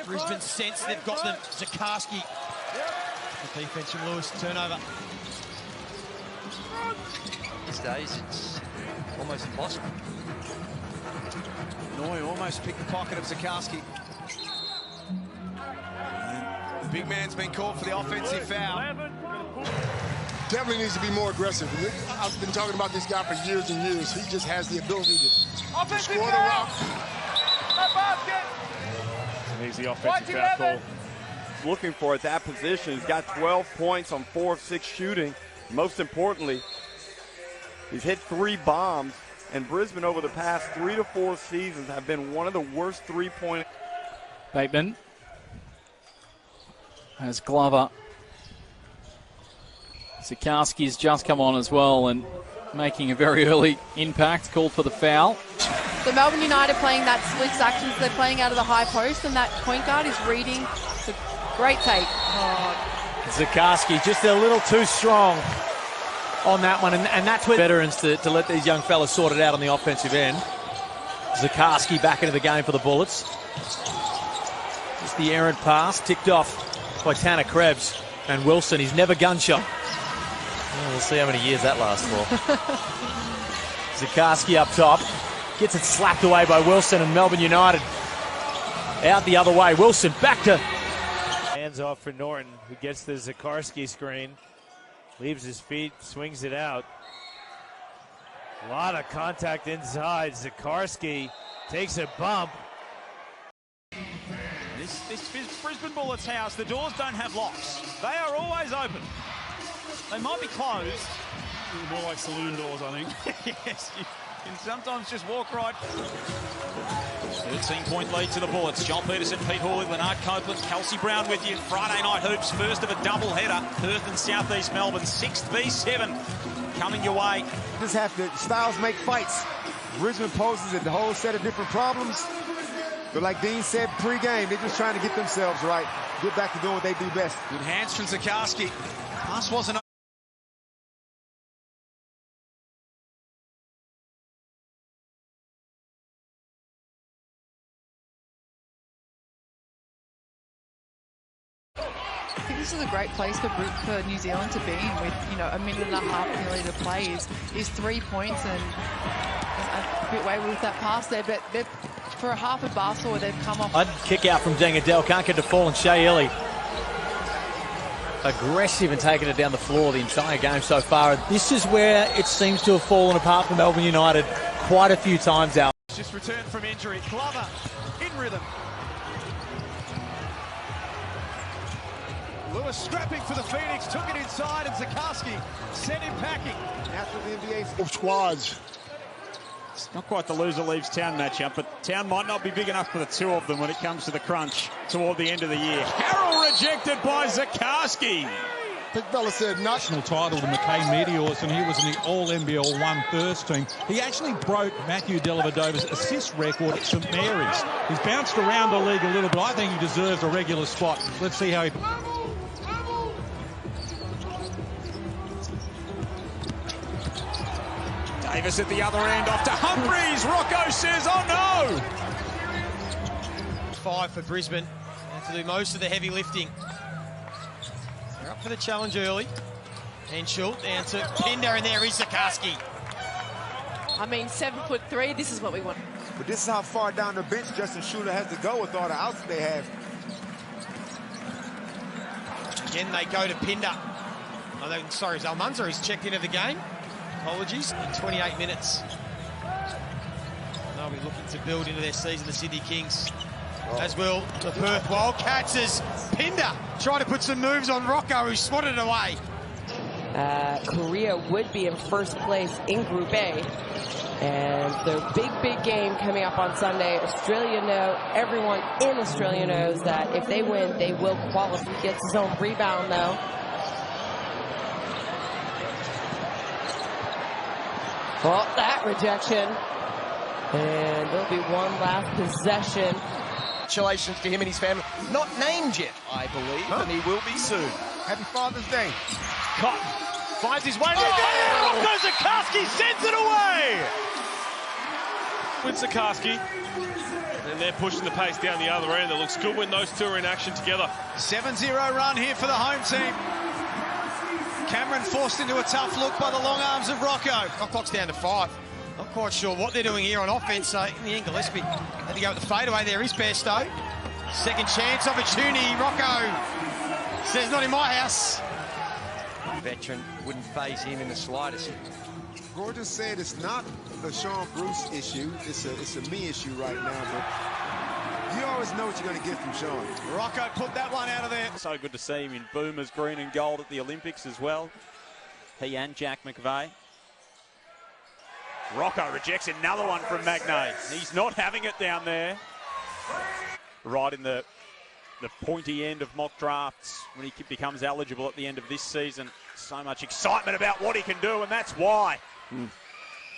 Brisbane sense they've got them. Zikarsky. The defense from Lewis. Turnover. These days, it's almost impossible. Noy almost picked the pocket of Zikarsky. The big man's been called for the offensive foul. Definitely needs to be more aggressive. I've been talking about this guy for years and years. He just has the ability to score the rock. Here's the offensive foul call. Looking for at that position. He's got 12 points on 4 of 6 shooting. Most importantly, he's hit 3 bombs, and Brisbane over the past 3 to 4 seasons have been one of the worst three-point. Bateman has Glover. Zikarsky's just come on as well and making a very early impact, called for the foul. So Melbourne United playing that splits actions, they're playing out of the high post, and that point guard is reading. It's a great take. Zikarsky just a little too strong on that one, and that's where veterans to let these young fellas sort it out on the offensive end. Zikarsky back into the game for the Bullets. Just the errant pass ticked off by Tanner Krebs, and Wilson, he's never gunshot. Well, we'll see how many years that lasts for. Zikarsky up top. Gets it slapped away by Wilson, and Melbourne United out the other way. Wilson back to... Hands off for Norton, who gets the Zikarsky screen. Leaves his feet, swings it out. A lot of contact inside. Zikarsky takes a bump. This is Brisbane Bullets house. The doors don't have locks. They are always open. They might be closed. More like saloon doors, I think. Yes, you can sometimes just walk right. 13-point lead to the Bullets. John Peterson, Pete Hawley, Leonard Copeland, Kelsey Brown with you. Friday night hoops, first of a double-header. Perth and South East Melbourne, 6th v7 coming your way. Just have to, styles make fights. Brisbane poses a whole set of different problems. But like Dean said pre-game, they're just trying to get themselves right. Get back to doing what they do best. Good hands from Zikarsky. Pass wasn't... I think this is a great place for New Zealand to be in with, you know, a minute and a half nearly to play is 3 points, and a bit wayward with that pass there, but they've, for a half of basketball, they've come off. I'd kick out from Dangadell, can't get the fall, and Shea Ellie aggressive and taking it down the floor the entire game so far. This is where it seems to have fallen apart for Melbourne United quite a few times out. Just returned from injury. Glover in rhythm. Lewis scrapping for the Phoenix, took it inside, and Zikarsky sent him packing. After the NBA squads. It's not quite the loser leaves town matchup, but town might not be big enough for the two of them when it comes to the crunch toward the end of the year. Harrell rejected by Zikarsky. The fella said not. National title to McKay Meteors, and he was in the All-NBL 1 first team. He actually broke Matthew Dellavedova's assist record at St Mary's. He's bounced around the league a little bit. I think he deserves a regular spot. Let's see how he... Davis at the other end, off to Humphreys. Rocco says, oh no! 5 for Brisbane. They have to do most of the heavy lifting. They're up for the challenge early. Henschel down to Pinder, and there is Zikarsky. I mean, 7'3", this is what we want. But this is how far down the bench Justin Schuler has to go with all the outs they have. Again, they go to Pinder. Oh, sorry, Zalmanza has checked into the game. Apologies, in 28 minutes. They'll be looking to build into their season, the Sydney Kings. As will the Perth Wildcats, as Pinder try to put some moves on Rocco, who swatted it away. Korea would be in first place in Group A. And the big game coming up on Sunday. Australia everyone in Australia knows that if they win, they will qualify. He gets his own rebound, though. Well, that rejection. And there'll be one last possession. Congratulations to him and his family. Not named yet, I believe, and he will be soon. Happy Father's Day. Cotton finds his way. Rocco Zikarsky sends it away. With Zikarsky, and they're pushing the pace down the other end. It looks good when those two are in action together. 7-0 run here for the home team. Cameron forced into a tough look by the long arms of Rocco. Clock's down to 5. Not quite sure what they're doing here on offense. So in the end, Gillespie had to go with the fadeaway. There is Bairstow. Second chance opportunity. Rocco says, not in my house. Veteran wouldn't phase him in the slightest. Gordon said it's not a Sean Bruce issue. It's a me issue right now. But you always know what you're going to get from Sean. Rocco put that one out of there. So good to see him in Boomers green and gold at the Olympics as well. He and Jack McVeigh. Rocco rejects another one from Magnay. He's not having it down there. Right in the pointy end of mock drafts when he becomes eligible at the end of this season. So much excitement about what he can do, and that's why.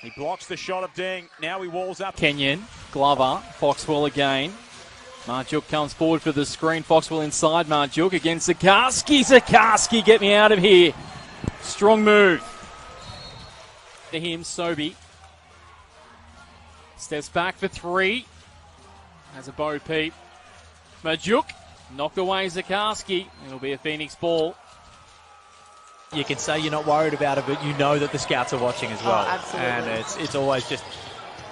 He blocks the shot of Deng. Now he walls up. Kenyon, Glover, Foxwell again. Marjuk comes forward for the screen. Foxwell inside Marjuk against Zikarsky. Zikarsky, get me out of here. Strong move. To him, Sobey. Steps back for 3. Has a Bo Peep. Marjuk knocked away Zikarsky. It'll be a Phoenix ball. You can say you're not worried about it, but you know that the scouts are watching as well. Oh, absolutely. And it's always just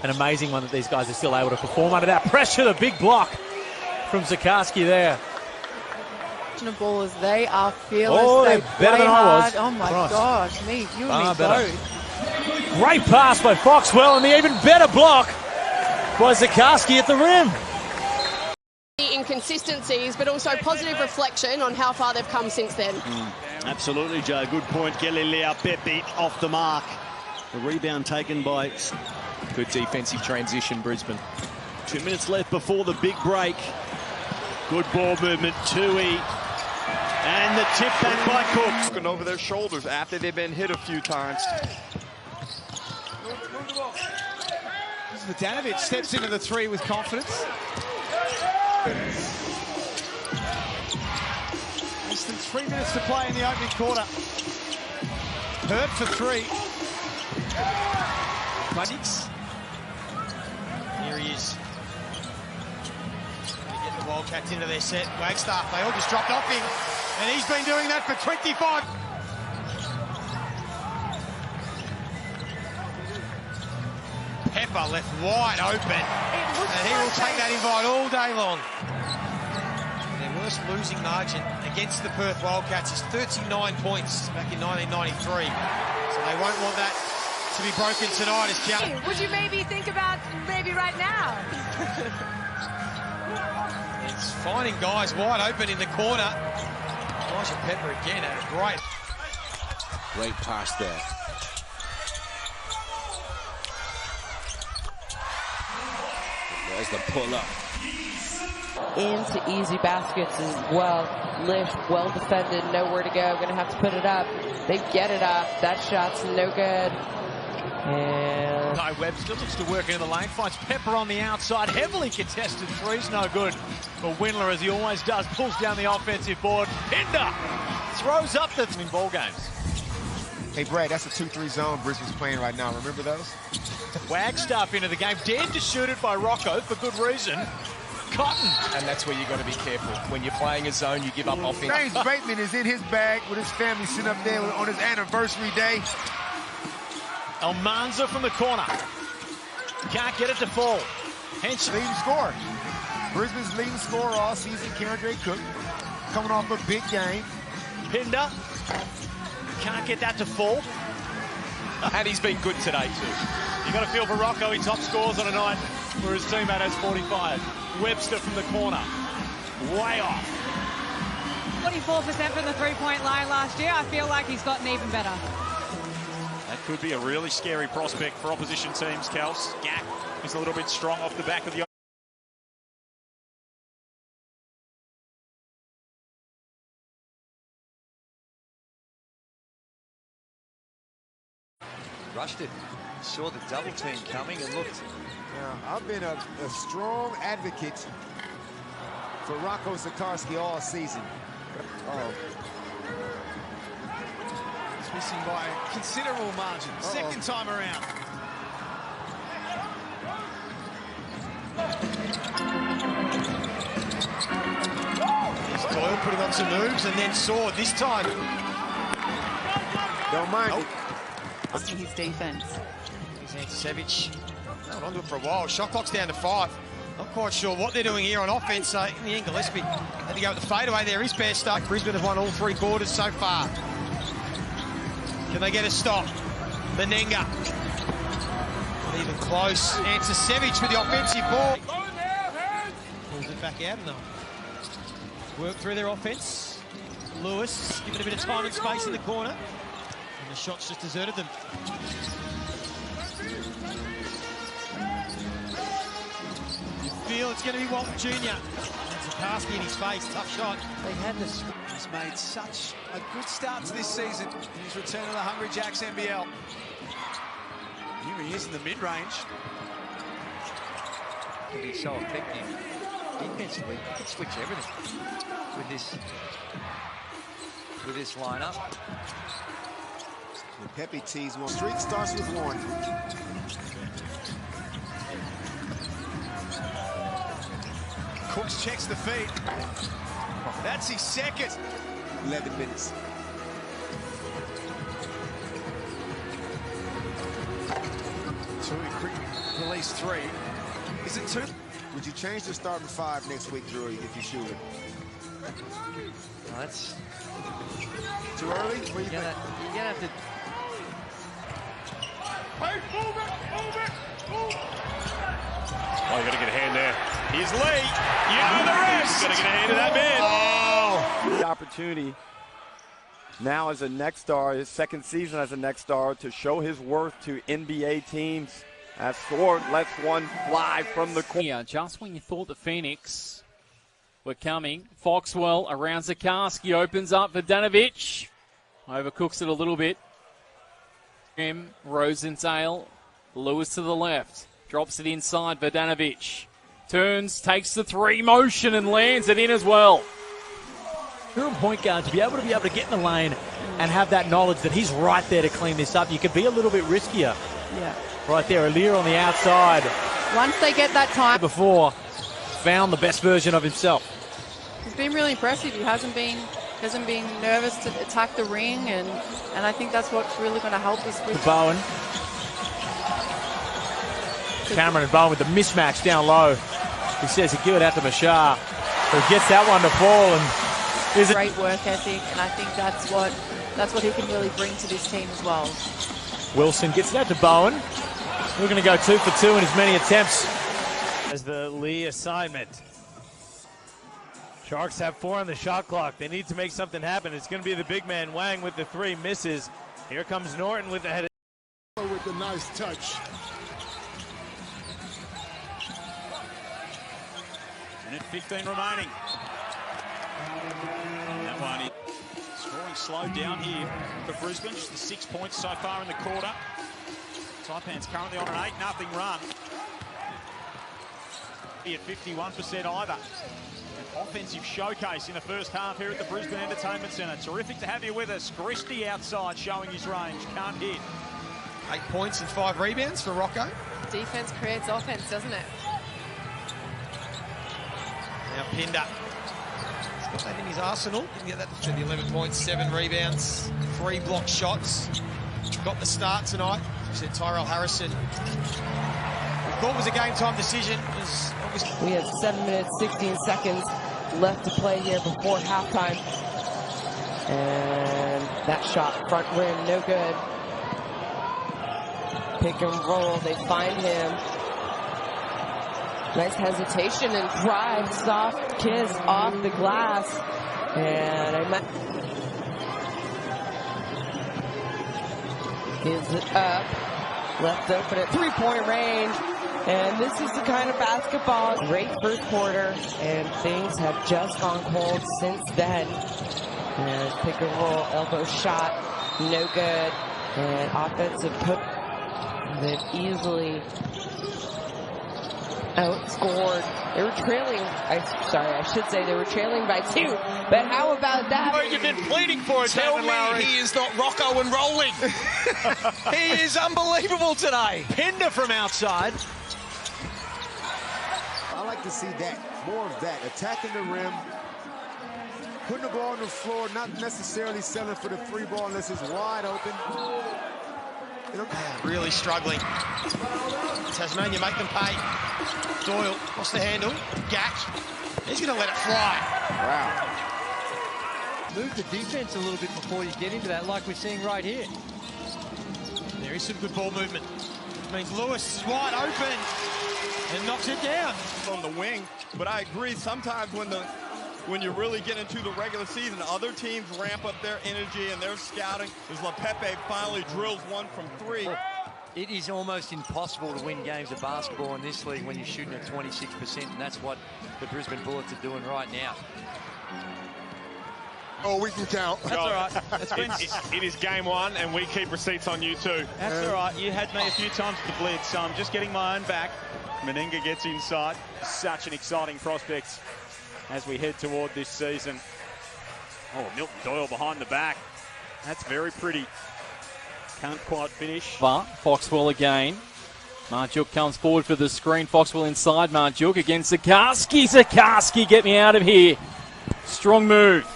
an amazing one that these guys are still able to perform under that pressure. The big block from Zikarsky there. Ballers, they are fearless. Oh, they're better than I was. Oh my gosh, you and me both. Great pass by Foxwell, and the even better block by Zikarsky at the rim. Inconsistencies, but also positive reflection on how far they've come since then. Absolutely, Joe. Good point. Galileo Pepe off the mark. The rebound taken by... Good defensive transition, Brisbane. 2 minutes left before the big break. Good ball movement, Tui. And the tip back by Cook. Looking over their shoulders after they've been hit a few times. Vodanovic steps into the 3 with confidence. Less than 3 minutes to play in the opening quarter. Hurt for 3. Bunnings. Here he is. Get the Wildcats into their set. Wagstaff, they all just dropped off him. And he's been doing that for 25. Pepper left wide open. And he will take that invite all day long. Their worst losing margin against the Perth Wildcats is 39 points back in 1993. So they won't want that to be broken tonight. Would you maybe think about right now? It's finding guys wide open in the corner. Elijah Pepper again had a great pass there. There's the pull up. Into easy baskets as well. Lift, well defended, nowhere to go. Going to have to put it up. They get it up. That shot's no good. And Ty Webster looks to work into the lane, finds Pepper on the outside, heavily contested three's no good. But Windler, as he always does, pulls down the offensive board. Pinder throws up the in ball games. Hey, Brad, that's a 2-3 zone Brisbane's playing right now. Remember those? Wagstaff into the game, dared to shoot it by Rocco for good reason. Cotton. And that's where you've got to be careful. When you're playing a zone, you give up offense. James Bateman is in his bag with his family sitting up there on his anniversary day. Almanza from the corner. Can't get it to fall. Hence leading scorer. Brisbane's leading scorer all season, Kendrick Cook, coming off a big game. Pinder. Can't get that to fall. And he's been good today too. You got to feel for Rocco. He top scores on a night where his teammate has 45. Webster from the corner. Way off. 24% from the three-point line last year. I feel like he's gotten even better. That could be a really scary prospect for opposition teams, Kels. Gack is a little bit strong off the back of the... Rushed it. Saw the double team coming and looked. Now, I've been a strong advocate for Rocco Zikarsky all season. It's missing by a considerable margin. Second time around. Here's Doyle putting on some moves and then Sword this time. Don't mind it. His defense. Here's Antisevich. Held on to it for a while. Shot clock's down to 5. Not quite sure what they're doing here on offense. So in the end, Gillespie had to go with the fadeaway there. His pair stuck. Brisbane have won all 3 quarters so far. Can they get a stop? Benenga. Not even close. Antisevich with the offensive ball. Pulls it back out and they'll work through their offense. Lewis giving a bit of time and space in the corner. And the shots just deserted them. You feel it's going to be Walton Jr. Zikarsky in his face, tough shot. They had this. He's made such a good start to this season in his return to the Hungry Jacks NBL. Here he is in the mid-range. He's so effective defensively. He can switch everything with this lineup. The Pepe tees one. Streak starts with 1. Cooks checks the feed. That's his second. 11 minutes. Tui quick release 3. Is it 2? Would you change the starting 5 next week, Drury, if you should? No, that's too early? What do you think? You're gonna have to. Oh, you got to get a hand there. Here's Lee. You know the rest. Got to get a hand to that man. Oh! The opportunity now as a next star, his second season as a next star, to show his worth to NBA teams as Sword lets one fly from the corner. Yeah, just when you thought the Phoenix were coming, Foxwell around Zikarsky opens up for Danovich. Overcooks it a little bit. Rosendale, Lewis to the left. Drops it inside for Danovich. Turns, takes the 3 motion and lands it in as well. You're a point guard to be able to get in the lane and have that knowledge that he's right there to clean this up. You could be a little bit riskier. Yeah. Right there, Alir on the outside. Once they get that time. Before, found the best version of himself. He's been really impressive. He hasn't been nervous to attack the ring, and I think that's what's really going to help us with Bowen. Cameron and Bowen with the mismatch down low. He says he give it out to Bashar, who gets that one to fall. And is great work ethic, and I think that's what he can really bring to this team as well. Wilson gets it out to Bowen. We're going to go 2 for 2 in as many attempts. As the Lee assignment. Sharks have 4 on the shot clock. They need to make something happen. It's going to be the big man Wang with the 3 misses. Here comes Norton with the head. With the nice touch. Minute 15 remaining. That one is scoring slowed down here for Brisbane. Just the 6 points so far in the quarter. Taipan's currently on an 8-0 run. Be at 51% either. An offensive showcase in the first half here at the Brisbane Entertainment Centre. Terrific to have you with us. Zikarsky outside showing his range. Can't hit. 8 points and 5 rebounds for Rocco. Defense creates offense, doesn't it? Now Pinder. He's got that in his arsenal. Didn't get that to the 11 points, 7 rebounds, 3 block shots. Got the start tonight. You said Tyrell Harrison. We thought it was a game time decision. We have 7 minutes, 16 seconds left to play here before halftime. And that shot, front rim, no good. Pick and roll, they find him. Nice hesitation and drive, soft kiss off the glass. And gives it up, left open at 3-point range. And this is the kind of basketball, great first quarter, and things have just gone cold since then. And pick and roll, elbow shot, no good. And offensive put, they've easily outscored. They were trailing, I should say they were trailing by 2. But how about that? Oh, you've been pleading for it, Tell David me Lowry. he is not Rocco and rolling. He is unbelievable today. Pinder from outside. I like to see that, more of that, attacking the rim, putting the ball on the floor, not necessarily selling for the free ball unless it's wide open. Really struggling. Tasmania make them pay. Doyle, what's the handle? Gatch. He's going to let it fly. Wow. Move the defense a little bit before you get into that, like we're seeing right here. There is some good ball movement. It means Lewis is wide open and knocks it down. On the wing, but I agree, sometimes when you really get into the regular season, other teams ramp up their energy and their scouting. As LaPepe finally drills one from 3. It is almost impossible to win games of basketball in this league when you're shooting at 26%, and that's what the Brisbane Bullets are doing right now. Oh, we can count. That's all right. It is game 1, and we keep receipts on you too. That's all right. You had me a few times with the blitz, so I'm just getting my own back. Meninga gets inside. Such an exciting prospect as we head toward this season. Oh, Milton Doyle behind the back. That's very pretty. Can't quite finish. Foxwell again. Marjuk comes forward for the screen. Foxwell inside. Marjuk against Zikarsky. Zikarsky, get me out of here. Strong move.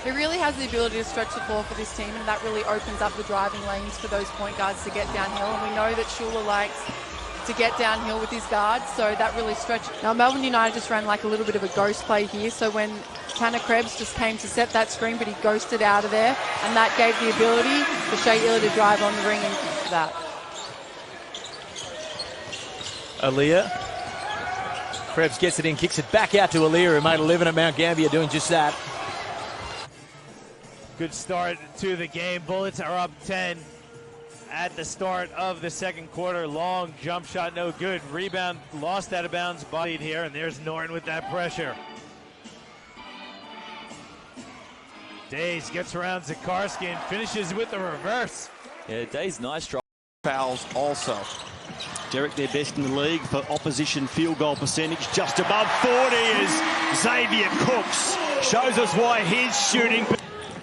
He really has the ability to stretch the floor for this team, and that really opens up the driving lanes for those point guards to get downhill. And we know that Schuler likes to get downhill with his guards, so that really stretched. Now Melbourne United just ran like a little bit of a ghost play here, so when Tanner Krebs just came to set that screen, but he ghosted out of there, and that gave the ability for Shea Iller to drive on the ring and that. Aaliyah. Krebs gets it in, kicks it back out to Aaliyah, who made 11 at Mount Gambier, doing just that. Good start to the game. Bullets are up 10 at the start of the second quarter. Long jump shot, no good. Rebound lost out of bounds. Bodied here, and there's Norton with that pressure. Days gets around Zikarsky and finishes with the reverse. Yeah, Days nice try. Fouls also. Derek, their best in the league for opposition field goal percentage. Just above 40 is Xavier Cooks. Shows us why his shooting.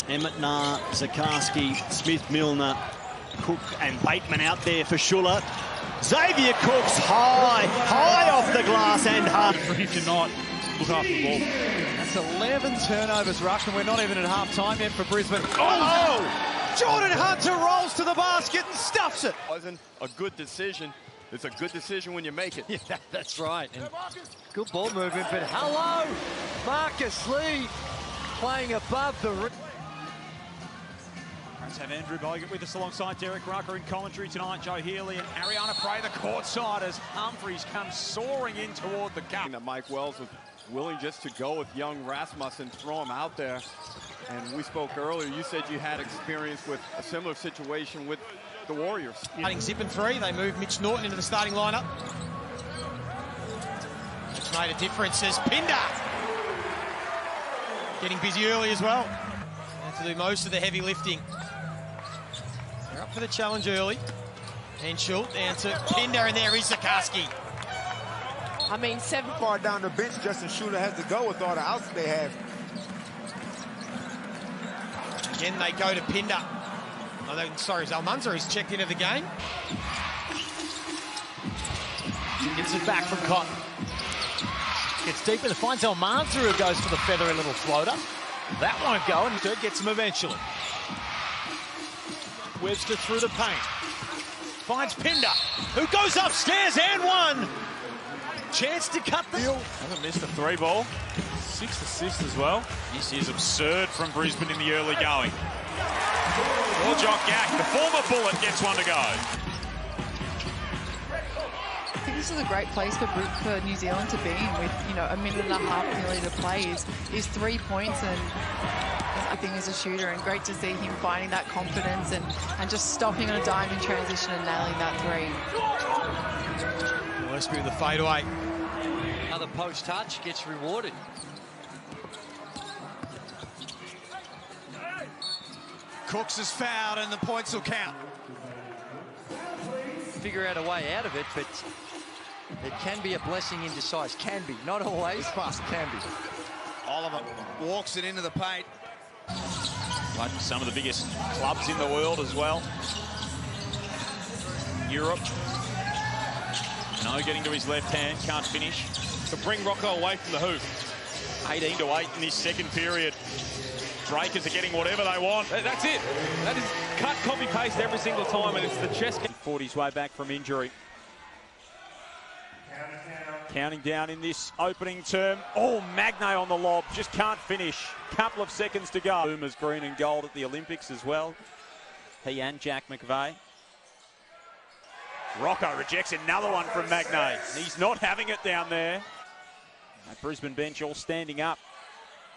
Emmett Nah, Zikarsky, Smith, Milner, Cook and Bateman out there for Schuler. Xavier Cooks high off the glass and hard. For him to not look after the ball. That's 11 turnovers, Rush, and we're not even at half time yet for Brisbane. Oh! Jordan Hunter rolls to the basket and stuffs it. Wasn't a good decision. It's a good decision when you make it. Yeah, that's right. And good ball movement, but hello, Marcus Lee playing above the rim. Let's have Andrew Bogut with us alongside Derek Rocco in commentary tonight. Joe Healy and Ariana Prey, the courtside, as Humphreys comes soaring in toward the cup. That Mike Wells was willing just to go with young Rasmussen, throw him out there. And we spoke earlier, you said you had experience with a similar situation with the Warriors. Starting zip and 3, they move Mitch Norton into the starting lineup. It's made a difference as Pinder getting busy early as well. Have to do most of the heavy lifting. They're up for the challenge early. Henschel down to Pinder, and there is Zikarsky. I mean, far down the bench, Justin Shooter has to go with all the outs they have. Again, they go to Pinder. Oh, sorry, Almanza has checked into the game. Gets it back from Cotton. Gets deep and finds Almanza, who goes for the feathery little floater. That won't go, and Dirk gets him eventually. Webster through the paint. Finds Pinder, who goes upstairs and one. Chance to cut the deal. Hasn't missed a 3-ball. 6 assists as well. This is absurd from Brisbane in the early going. Or Jock Gack, the former Bullet, gets one to go. I think this is a great place for New Zealand to be in with, you know, a minute and a half nearly to play is 3 points, and I think as a shooter, and great to see him finding that confidence and just stopping on a dime in transition and nailing that three. Gillespie with the fadeaway. Another post touch gets rewarded. Cooks is fouled and the points will count. Figure out a way out of it, but it can be a blessing in disguise. Can be, not always, but can be. Oliver walks it into the paint. Like some of the biggest clubs in the world as well. Europe. No, getting to his left hand, can't finish. To bring Rocco away from the hoop. 18-8 in this second period. Breakers are getting whatever they want. That's it. That is cut, copy, paste every single time, and it's the chest. He fought his way back from injury. Counting down in this opening term. Oh, Magnay on the lob, just can't finish. Couple of seconds to go. Boomers green and gold at the Olympics as well. He and Jack McVeigh. Rocco rejects another one from Magnay. He's not having it down there. That Brisbane bench all standing up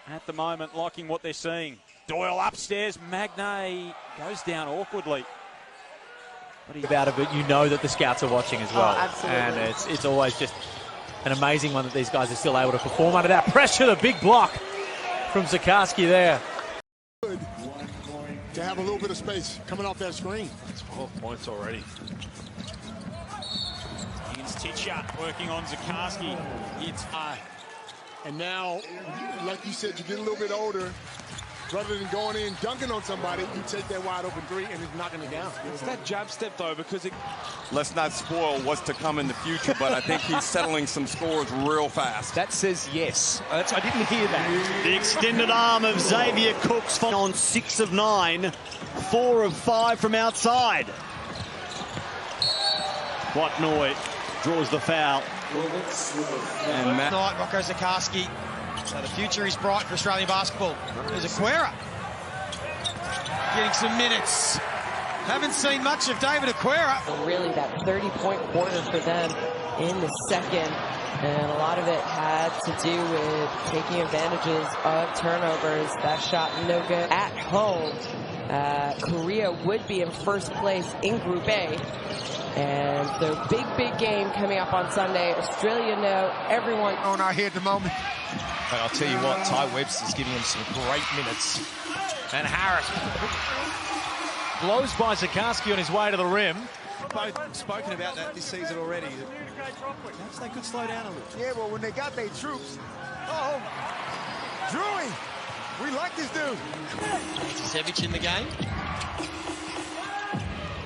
at the moment, liking what they're seeing. Doyle upstairs, Magnay goes down awkwardly. About it, but you know that the scouts are watching as well. Oh, absolutely. And it's always just an amazing one that these guys are still able to perform under that pressure. The big block from Zikarsky there. Good to have a little bit of space coming off that screen. That's 12 points already. Higgins Titcher working on Zikarsky. It's and now, like you said, you get a little bit older. Rather than going in, dunking on somebody, you take that wide open three and it's knocking it down. It's that jab step, though, because it... Let's not spoil what's to come in the future, but I think he's settling some scores real fast. That says yes. I didn't hear that. The extended arm of Xavier Cooks on 6 of 9, 4 of 5 from outside. Watnoy draws the foul. And Matt Knight, Rocco Zikarsky. So the future is bright for Australian basketball. There's Aquera getting some minutes. Haven't seen much of David Aquera. Really that 30-point quarter for them in the second. And a lot of it had to do with taking advantages of turnovers. That shot no good at home. Korea would be in first place in Group A. And the big game coming up on Sunday. Australia know everyone on our head at the moment. But I'll tell you what, Ty Webster's giving him some great minutes. And Harris blows by Zikarsky on his way to the rim. Both spoken about that this season already. Perhaps they could slow down a little. Yeah, well, when they got their troops. Oh, Drewy, we like this dude. Savage in the game.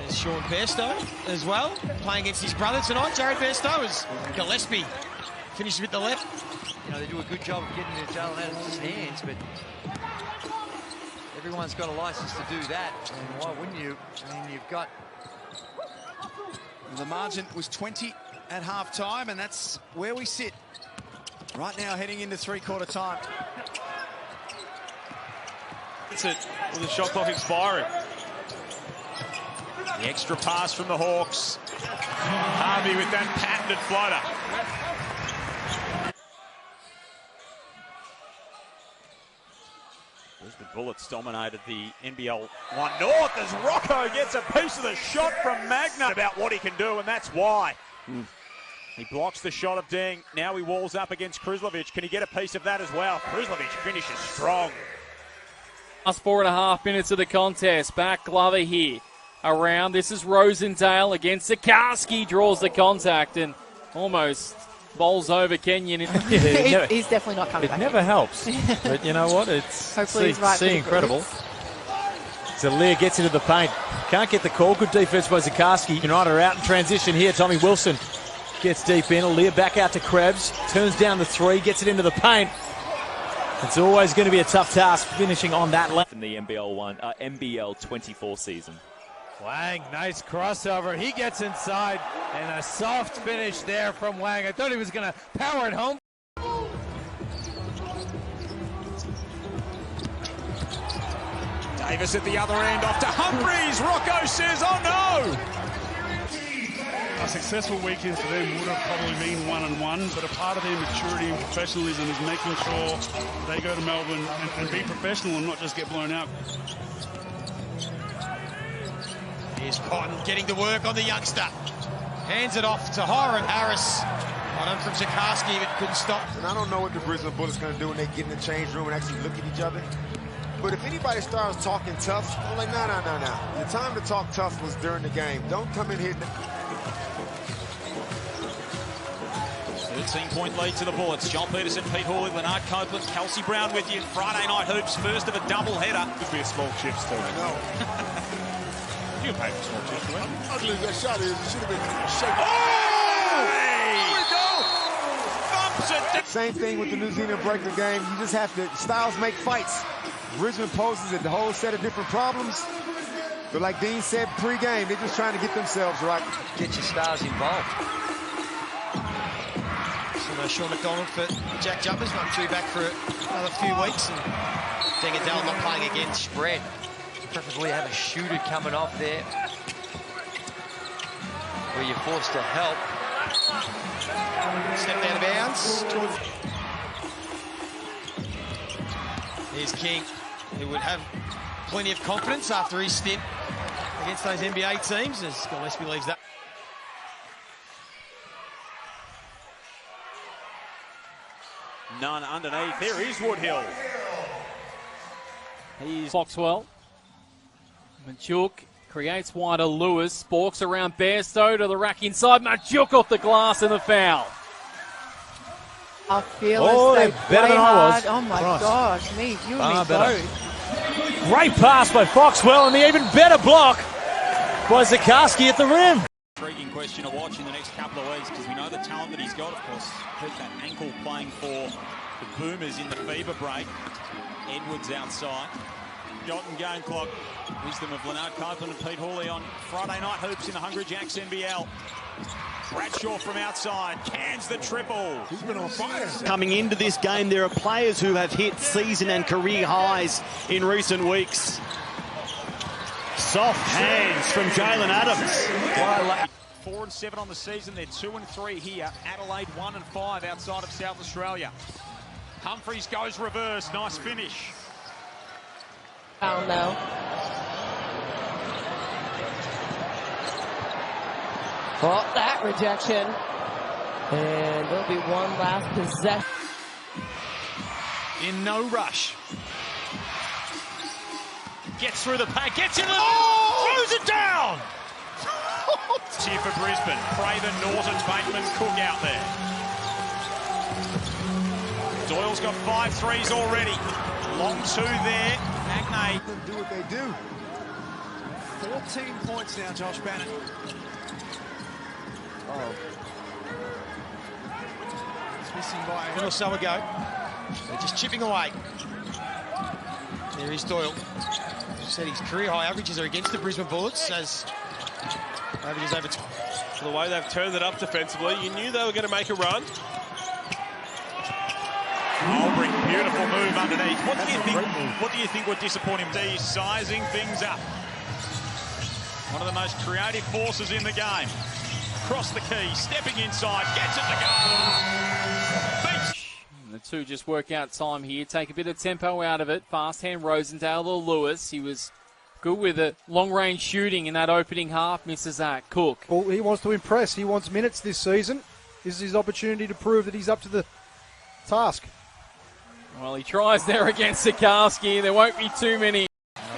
There's Sean Bairstow as well, playing against his brother tonight. Jared Bairstow as Gillespie finishes with the left. You know, they do a good job of getting the Jalen Adams' hands, but everyone's got a license to do that. And why wouldn't you? I mean, you've got... The margin was 20 at half-time, and that's where we sit right now heading into three-quarter time. It's it with the shot clock expiring. the extra pass from the Hawks. Harvey with that patented floater. Brisbane Bullets dominated the NBL 1 North as Rocco gets a piece of the shot from Magna about what he can do, and that's why. He blocks the shot of Deng. Now he walls up against Kruzlovic. Can he get a piece of that as well? Kruzlovic finishes strong. Last 4.5 minutes of the contest. Back Glover here. Around. This is Rosendale against Zikarsky. Draws the contact and almost bowls over Kenyon. He's definitely not coming back. It never helps. But you know what? It's Hopefully he's right. incredible. Zalia gets into the paint. Can't get the call. Good defense by Zikarsky. United are out in transition here. Tommy Wilson gets deep in. Lear back out to Krebs. Turns down the three. Gets it into the paint. It's always going to be a tough task finishing on that lane. In the NBL 24 season. Wang, nice crossover. He gets inside, and a soft finish there from Wang. I thought he was going to power it home. Davis at the other end, off to Humphreys. Rocco says, oh no! A successful weekend for them would have probably been 1-1, but a part of their maturity and professionalism is making sure they go to Melbourne and be professional and not just get blown out. Here's Cotton getting to work on the youngster. Hands it off to Hiram Harris. On him from Zikarsky, but couldn't stop. And I don't know what the Brisbane Bullets going to do when they get in the change room and actually look at each other. But if anybody starts talking tough, I'm like, no. The time to talk tough was during the game. Don't come in here. 13-point lead to the Bullets. John Peterson, Pete Hawley, Leonard Copeland, Kelsey Brown with you. Friday night hoops, first of a double-header. Could be a small chips too. I know. You can pay for small chips, right? Ugly as that shot is, it should have been shaken. Same thing with the New Zealand Breaker game. You just have to, styles make fights. Brisbane poses a whole set of different problems. But like Dean said pre-game, they're just trying to get themselves right. Get your stars involved. So Sean McDonald for Jack Jumpers, not due back for another few weeks. And Dengadell not playing again. Spread. Preferably have a shooter coming off there, where you're forced to help. Stepped out of bounds. Here's King, who would have plenty of confidence after his stint against those NBA teams, as Gillespie leaves that. None underneath. There is Woodhill. He's Foxwell. Majuk creates wider Lewis. Sporks around Bairstow to the rack inside. Majuk off the glass and the foul. I feel as they better than I was. Oh my gosh, me, you and me both. Great pass by Foxwell and the even better block by Zikarsky at the rim. Intriguing question to watch in the next couple of weeks, because we know the talent that he's got. Of course, hurt that ankle playing for the Boomers in the fever break. Edwards outside. Shot and game clock. Wisdom of Leonard Copeland and Pete Hawley on Friday night hoops in the Hungry Jacks NBL. Bradshaw from outside cans the triple. He's been on fire. Coming into this game, there are players who have hit season and career highs in recent weeks. Soft hands from Jalen Adams. 4-7 on the season. They're 2-3 here. Adelaide 1-5 outside of South Australia. Humphreys goes reverse. Nice finish. Oh no. Oh, that rejection. And there'll be one last possession. In no rush. Gets through the paint, gets in the... throws it down! Here for Brisbane. Craven, Norton, Bateman, Cook out there. Doyle's got 5 threes already. Long 2 there. Magnay. Do what they do. 14 points now, Josh Bennett. Oh. It's missing by a minute or so ago. They're just chipping away. There is Doyle. Said his career high averages are against the Brisbane Bullets, as averages over. The way they've turned it up defensively, you knew they were going to make a run. Albrecht, beautiful move underneath. What do you think would disappoint him? He's sizing things up. One of the most creative forces in the game. Across the key, stepping inside, gets it to go. The two just work out time here, take a bit of tempo out of it. Fast hand Rosendale or Lewis. He was good with it. Long range shooting in that opening half. Misses that. Cook. Well, he wants to impress. He wants minutes this season. is his opportunity to prove that he's up to the task. Well, he tries there against Zikarsky. There won't be too many.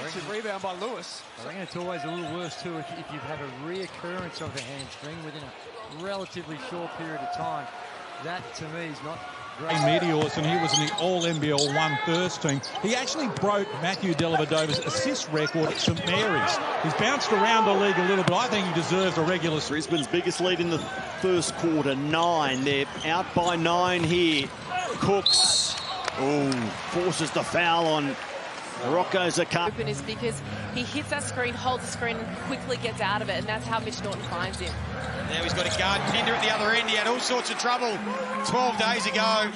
It's a rebound by Lewis. I think it's always a little worse too if you've had a reoccurrence of the hamstring within a relatively short period of time. That to me is not great. Meteors, and he was in the All-NBL 1 first team. He actually broke Matthew Dellavedova's assist record at St Mary's. He's bounced around the league a little bit. I think he deserves a regular. Brisbane's biggest lead in the first quarter, 9. They're out by 9 here. Cooks, forces the foul on Rocco Zikarsky. Open is because he hits that screen, holds the screen, and quickly gets out of it, and that's how Mitch Norton finds him. Now he's got a guard Pinder at the other end. He had all sorts of trouble 12 days ago.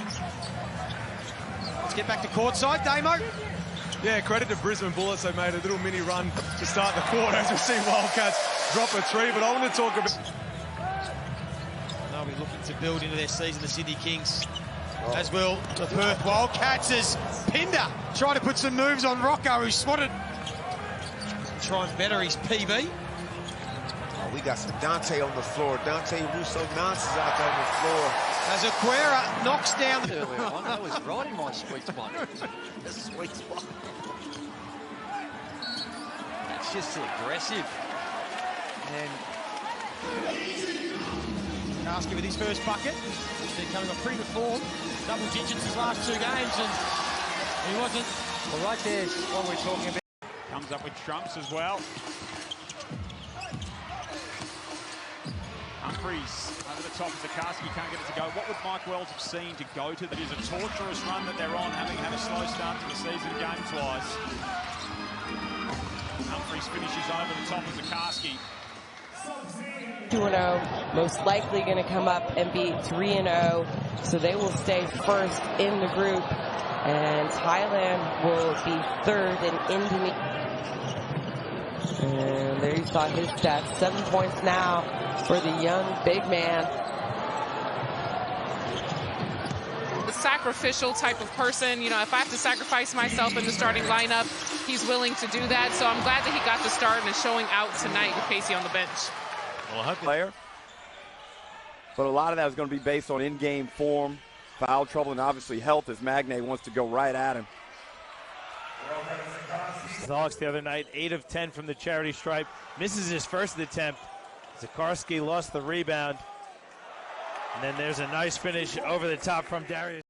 Let's get back to courtside, Damo. Yeah, credit to Brisbane Bullets. They made a little mini run to start the quarter as we see Wildcats drop a 3. But I want to talk about... They'll be looking to build into their season, the Sydney Kings. As will the Perth Wildcats as Pinder trying to put some moves on Rocco, who swatted. Try and better his PB. Oh, we got some Dante on the floor. Dante Russo nonsense out there on the floor. As Aquera knocks down the earlier one. That was right in my sweet spot. The sweet spot. That's just aggressive. And Zikarsky with his first bucket. They're coming up pretty good form. Double digits his last 2 games, and he wasn't. Well, right there's what we're talking about. Comes up with Trumps as well. Humphries over the top of Zikarsky, can't get it to go. What would Mike Wells have seen to go to? That is a torturous run that they're on, having had a slow start to the season, games-wise. Humphries finishes over the top of Zikarsky. 2-0, most likely going to come up and be 3-0, so they will stay first in the group, and Thailand will be third in Indonesia. And there you saw his stats, 7 points now for the young big man. The sacrificial type of person, you know, if I have to sacrifice myself in the starting lineup, he's willing to do that, so I'm glad that he got the start and is showing out tonight with Casey on the bench. Well, player. But a lot of that is going to be based on in-game form, foul trouble, and obviously health, as Magne wants to go right at him. The Hawks the other night, 8 of 10 from the charity stripe. Misses his first attempt. Zikarsky lost the rebound. And then there's a nice finish over the top from Darius.